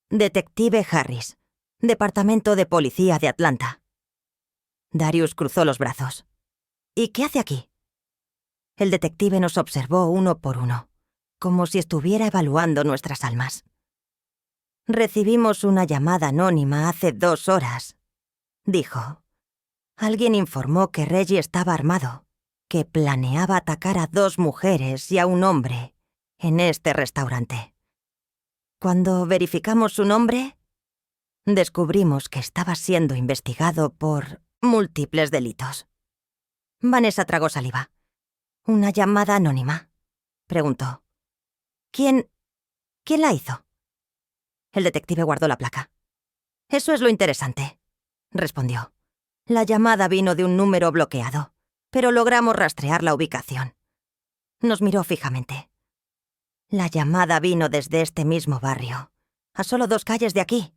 Detective Harris, Departamento de Policía de Atlanta. Darius cruzó los brazos. ¿Y qué hace aquí? El detective nos observó uno por uno, como si estuviera evaluando nuestras almas. Recibimos una llamada anónima hace 2 horas, dijo. Alguien informó que Reggie estaba armado, que planeaba atacar a 2 mujeres y a un hombre en este restaurante. Cuando verificamos su nombre, descubrimos que estaba siendo investigado por múltiples delitos. Vanessa tragó saliva. ¿Una llamada anónima?, preguntó. ¿Quién la hizo? El detective guardó la placa. Eso es lo interesante, respondió. La llamada vino de un número bloqueado, pero logramos rastrear la ubicación. Nos miró fijamente. La llamada vino desde este mismo barrio, a solo 2 calles de aquí.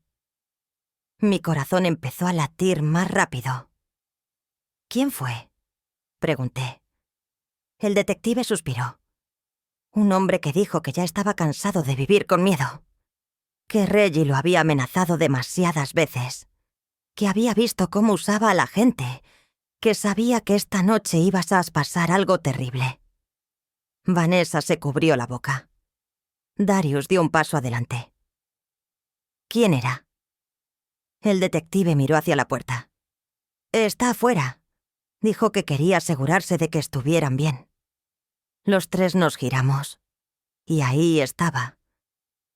Mi corazón empezó a latir más rápido. ¿Quién fue?, pregunté. El detective suspiró. Un hombre que dijo que ya estaba cansado de vivir con miedo, que Reggie lo había amenazado demasiadas veces, que había visto cómo usaba a la gente, que sabía que esta noche ibas a pasar algo terrible. Vanessa se cubrió la boca. Darius dio un paso adelante. ¿Quién era? El detective miró hacia la puerta. Está afuera. Dijo que quería asegurarse de que estuvieran bien. Los 3 nos giramos. Y ahí estaba.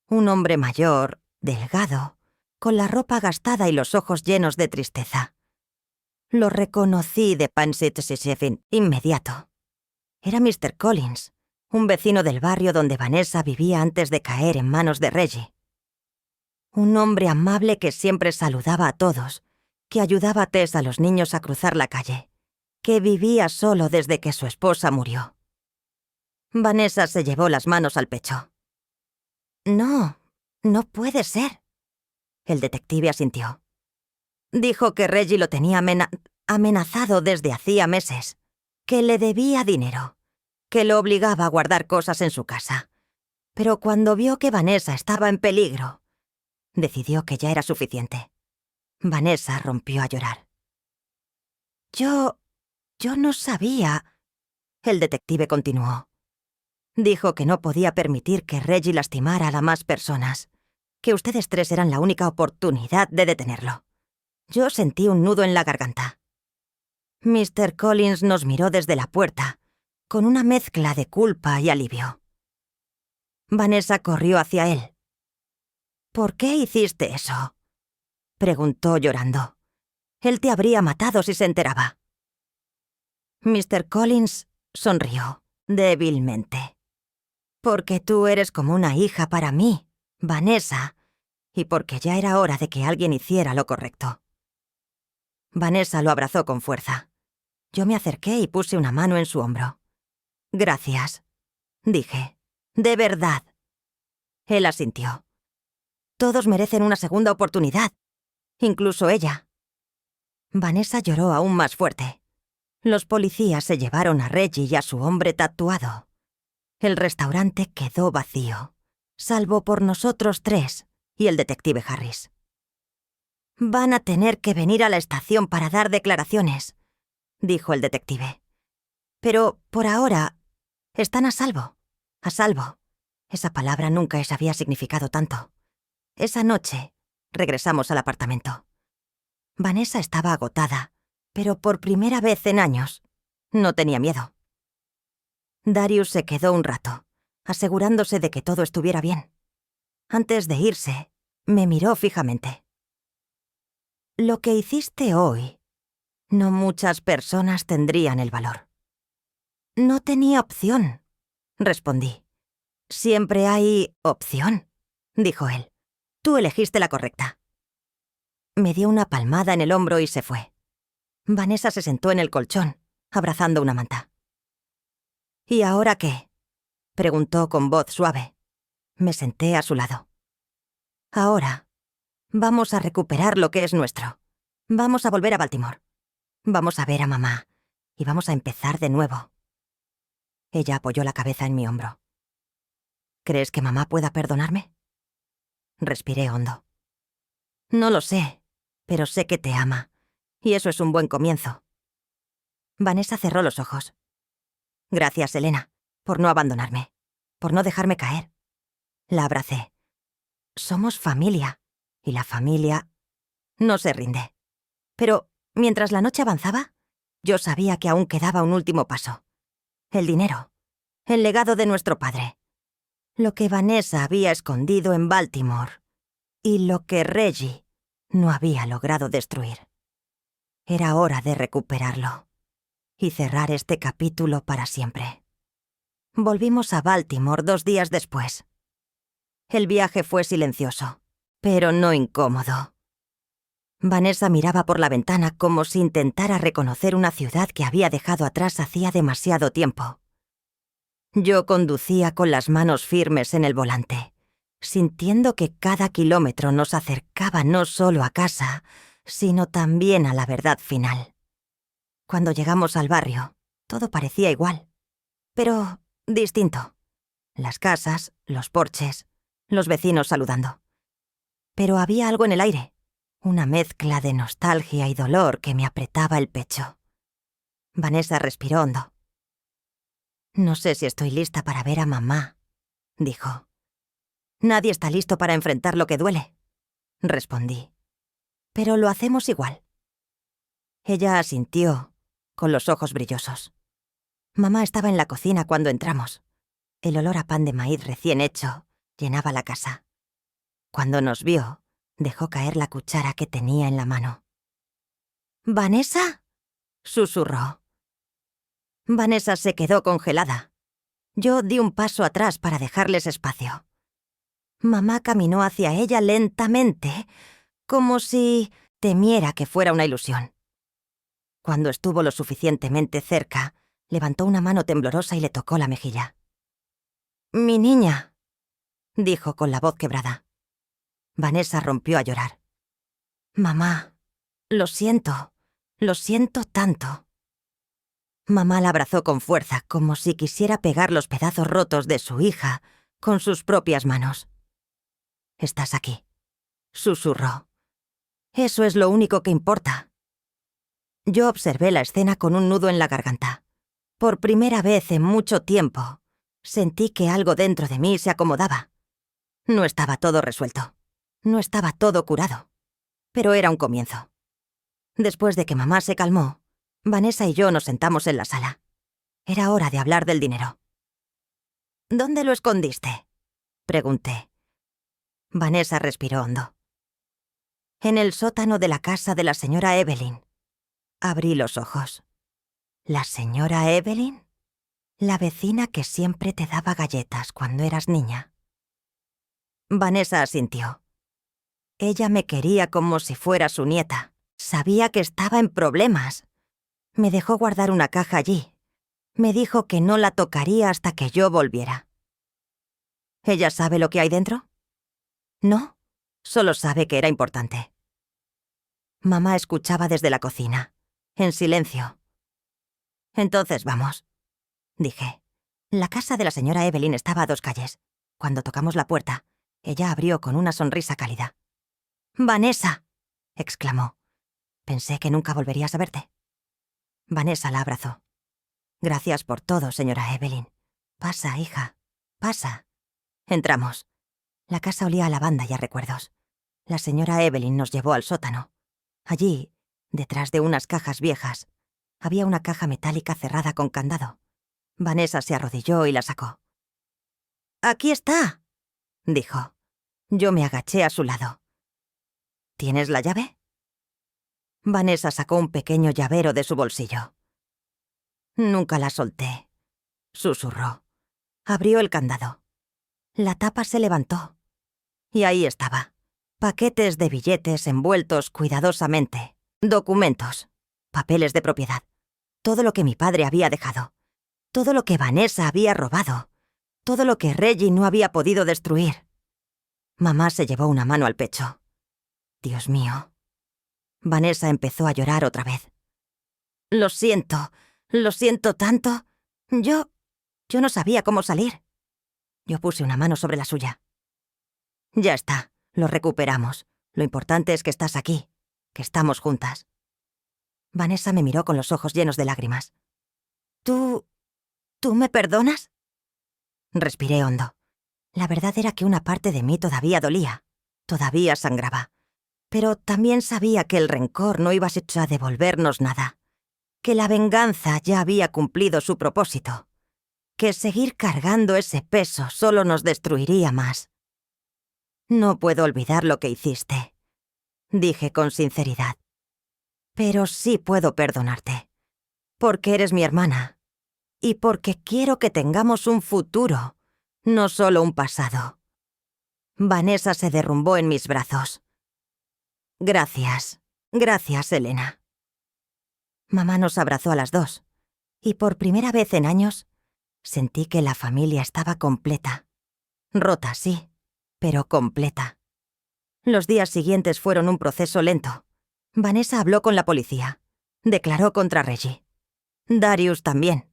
Un hombre mayor, delgado, con la ropa gastada y los ojos llenos de tristeza. Lo reconocí de Pansy inmediato. Era Mr. Collins, un vecino del barrio donde Vanessa vivía antes de caer en manos de Reggie. Un hombre amable que siempre saludaba a todos, que ayudaba a Tess a los niños a cruzar la calle, que vivía solo desde que su esposa murió. Vanessa se llevó las manos al pecho. No puede ser. El detective asintió. Dijo que Reggie lo tenía amenazado desde hacía meses, que le debía dinero, que lo obligaba a guardar cosas en su casa. Pero cuando vio que Vanessa estaba en peligro, decidió que ya era suficiente. Vanessa rompió a llorar. Yo no sabía. El detective continuó. Dijo que no podía permitir que Reggie lastimara a más personas, que ustedes 3 eran la única oportunidad de detenerlo. Yo sentí un nudo en la garganta. Mr. Collins nos miró desde la puerta, con una mezcla de culpa y alivio. Vanessa corrió hacia él. «¿Por qué hiciste eso?», preguntó llorando. «Él te habría matado si se enteraba». Mr. Collins sonrió débilmente. «Porque tú eres como una hija para mí, Vanessa, y porque ya era hora de que alguien hiciera lo correcto». Vanessa lo abrazó con fuerza. Yo me acerqué y puse una mano en su hombro. «Gracias», dije. «De verdad». Él asintió. «Todos merecen una segunda oportunidad, incluso ella». Vanessa lloró aún más fuerte. Los policías se llevaron a Reggie y a su hombre tatuado. El restaurante quedó vacío, salvo por nosotros tres y el detective Harris. «Van a tener que venir a la estación para dar declaraciones», dijo el detective. «Pero, por ahora, están a salvo. A salvo. Esa palabra nunca les había significado tanto. Esa noche, regresamos al apartamento. Vanessa estaba agotada, pero por primera vez en años, no tenía miedo. Darius se quedó un rato, asegurándose de que todo estuviera bien. Antes de irse, me miró fijamente. «Lo que hiciste hoy, no muchas personas tendrían el valor». «No tenía opción», respondí. «Siempre hay opción», dijo él. «Tú elegiste la correcta». Me dio una palmada en el hombro y se fue. Vanessa se sentó en el colchón, abrazando una manta. «¿Y ahora qué?», preguntó con voz suave. Me senté a su lado. «Ahora, vamos a recuperar lo que es nuestro. Vamos a volver a Baltimore. Vamos a ver a mamá. Y vamos a empezar de nuevo». Ella apoyó la cabeza en mi hombro. «¿Crees que mamá pueda perdonarme?». Respiré hondo. «No lo sé, pero sé que te ama. Y eso es un buen comienzo». Vanessa cerró los ojos. «Gracias, Elena, por no abandonarme, por no dejarme caer». La abracé. «Somos familia, y la familia no se rinde». Pero, mientras la noche avanzaba, yo sabía que aún quedaba un último paso. El dinero. El legado de nuestro padre. Lo que Vanessa había escondido en Baltimore. Y lo que Reggie no había logrado destruir. Era hora de recuperarlo. Y cerrar este capítulo para siempre. Volvimos a Baltimore 2 días después. El viaje fue silencioso, pero no incómodo. Vanessa miraba por la ventana como si intentara reconocer una ciudad que había dejado atrás hacía demasiado tiempo. Yo conducía con las manos firmes en el volante, sintiendo que cada kilómetro nos acercaba no solo a casa, sino también a la verdad final. Cuando llegamos al barrio, todo parecía igual, pero distinto. Las casas, los porches, los vecinos saludando. Pero había algo en el aire, una mezcla de nostalgia y dolor que me apretaba el pecho. Vanessa respiró hondo. «No sé si estoy lista para ver a mamá», dijo. «Nadie está listo para enfrentar lo que duele», respondí. «Pero lo hacemos igual». Ella asintió, con los ojos brillosos. Mamá estaba en la cocina cuando entramos. El olor a pan de maíz recién hecho llenaba la casa. Cuando nos vio, dejó caer la cuchara que tenía en la mano. «¿Vanessa?», susurró. Vanessa se quedó congelada. Yo di un paso atrás para dejarles espacio. Mamá caminó hacia ella lentamente, como si temiera que fuera una ilusión. Cuando estuvo lo suficientemente cerca, levantó una mano temblorosa y le tocó la mejilla. «Mi niña», dijo con la voz quebrada. Vanessa rompió a llorar. «Mamá, lo siento tanto». Mamá la abrazó con fuerza, como si quisiera pegar los pedazos rotos de su hija con sus propias manos. «Estás aquí», susurró. «Eso es lo único que importa». Yo observé la escena con un nudo en la garganta. Por primera vez en mucho tiempo, sentí que algo dentro de mí se acomodaba. No estaba todo resuelto. No estaba todo curado. Pero era un comienzo. Después de que mamá se calmó, Vanessa y yo nos sentamos en la sala. Era hora de hablar del dinero. ¿Dónde lo escondiste?, pregunté. Vanessa respiró hondo. En el sótano de la casa de la señora Evelyn. Abrí los ojos. ¿La señora Evelyn? La vecina que siempre te daba galletas cuando eras niña. Vanessa asintió. Ella me quería como si fuera su nieta. Sabía que estaba en problemas. Me dejó guardar una caja allí. Me dijo que no la tocaría hasta que yo volviera. ¿Ella sabe lo que hay dentro? No, solo sabe que era importante. Mamá escuchaba desde la cocina, en silencio. Entonces vamos, dije. La casa de la señora Evelyn estaba a 2 calles. Cuando tocamos la puerta, ella abrió con una sonrisa cálida. «¡Vanessa!», exclamó. Pensé que nunca volverías a verte. Vanessa la abrazó. «Gracias por todo, señora Evelyn. Pasa, hija, pasa». Entramos. La casa olía a lavanda y a recuerdos. La señora Evelyn nos llevó al sótano. Allí, detrás de unas cajas viejas, había una caja metálica cerrada con candado. Vanessa se arrodilló y la sacó. «¡Aquí está!», dijo. Yo me agaché a su lado. ¿Tienes la llave? Vanessa sacó un pequeño llavero de su bolsillo. Nunca la solté, susurró. Abrió el candado. La tapa se levantó. Y ahí estaba. Paquetes de billetes envueltos cuidadosamente. Documentos. Papeles de propiedad. Todo lo que mi padre había dejado. Todo lo que Vanessa había robado. Todo lo que Reggie no había podido destruir. Mamá se llevó una mano al pecho. Dios mío. Vanessa empezó a llorar otra vez. Lo siento tanto. Yo no sabía cómo salir. Yo puse una mano sobre la suya. Ya está, lo recuperamos. Lo importante es que estás aquí, que estamos juntas. Vanessa me miró con los ojos llenos de lágrimas. ¿Tú me perdonas? Respiré hondo. La verdad era que una parte de mí todavía dolía, todavía sangraba. Pero también sabía que el rencor no iba a devolvernos nada, que la venganza ya había cumplido su propósito, que seguir cargando ese peso solo nos destruiría más. No puedo olvidar lo que hiciste, dije con sinceridad. Pero sí puedo perdonarte, porque eres mi hermana y porque quiero que tengamos un futuro, no solo un pasado. Vanessa se derrumbó en mis brazos. Gracias, Elena. Mamá nos abrazó a las 2, y por primera vez en años sentí que la familia estaba completa. Rota, sí, pero completa. Los días siguientes fueron un proceso lento. Vanessa habló con la policía. Declaró contra Reggie. Darius también.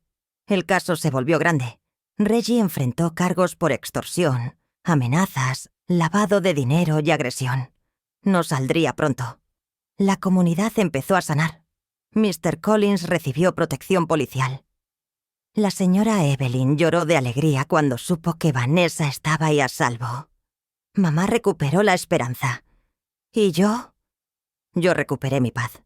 El caso se volvió grande. Reggie enfrentó cargos por extorsión, amenazas, lavado de dinero y agresión. No saldría pronto. La comunidad empezó a sanar. Mr. Collins recibió protección policial. La señora Evelyn lloró de alegría cuando supo que Vanessa estaba ahí a salvo. Mamá recuperó la esperanza. ¿Y yo? Yo recuperé mi paz.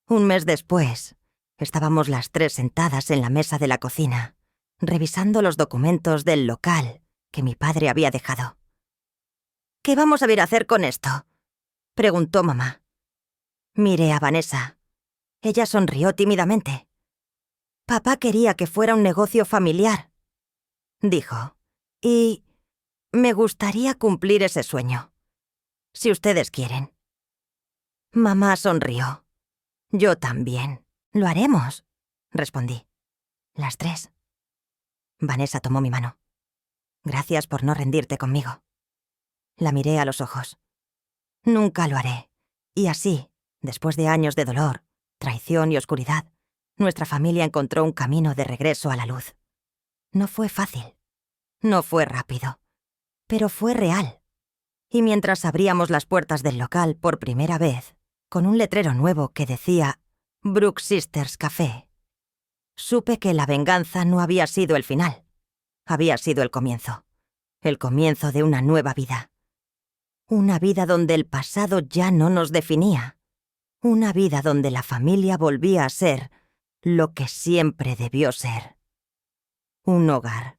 Un mes después, estábamos las 3 sentadas en la mesa de la cocina, revisando los documentos del local que mi padre había dejado. «¿Qué vamos a ir a hacer con esto?», preguntó mamá. Miré a Vanessa. Ella sonrió tímidamente. «Papá quería que fuera un negocio familiar», dijo. «Y me gustaría cumplir ese sueño. Si ustedes quieren». Mamá sonrió. «Yo también. Lo haremos», respondí. Las 3. Vanessa tomó mi mano. «Gracias por no rendirte conmigo». La miré a los ojos. «Nunca lo haré». Y así, después de años de dolor, traición y oscuridad, nuestra familia encontró un camino de regreso a la luz. No fue fácil. No fue rápido. Pero fue real. Y mientras abríamos las puertas del local por primera vez, con un letrero nuevo que decía Brook Sisters Café, supe que la venganza no había sido el final. Había sido el comienzo. El comienzo de una nueva vida. Una vida donde el pasado ya no nos definía. Una vida donde la familia volvía a ser lo que siempre debió ser. Un hogar.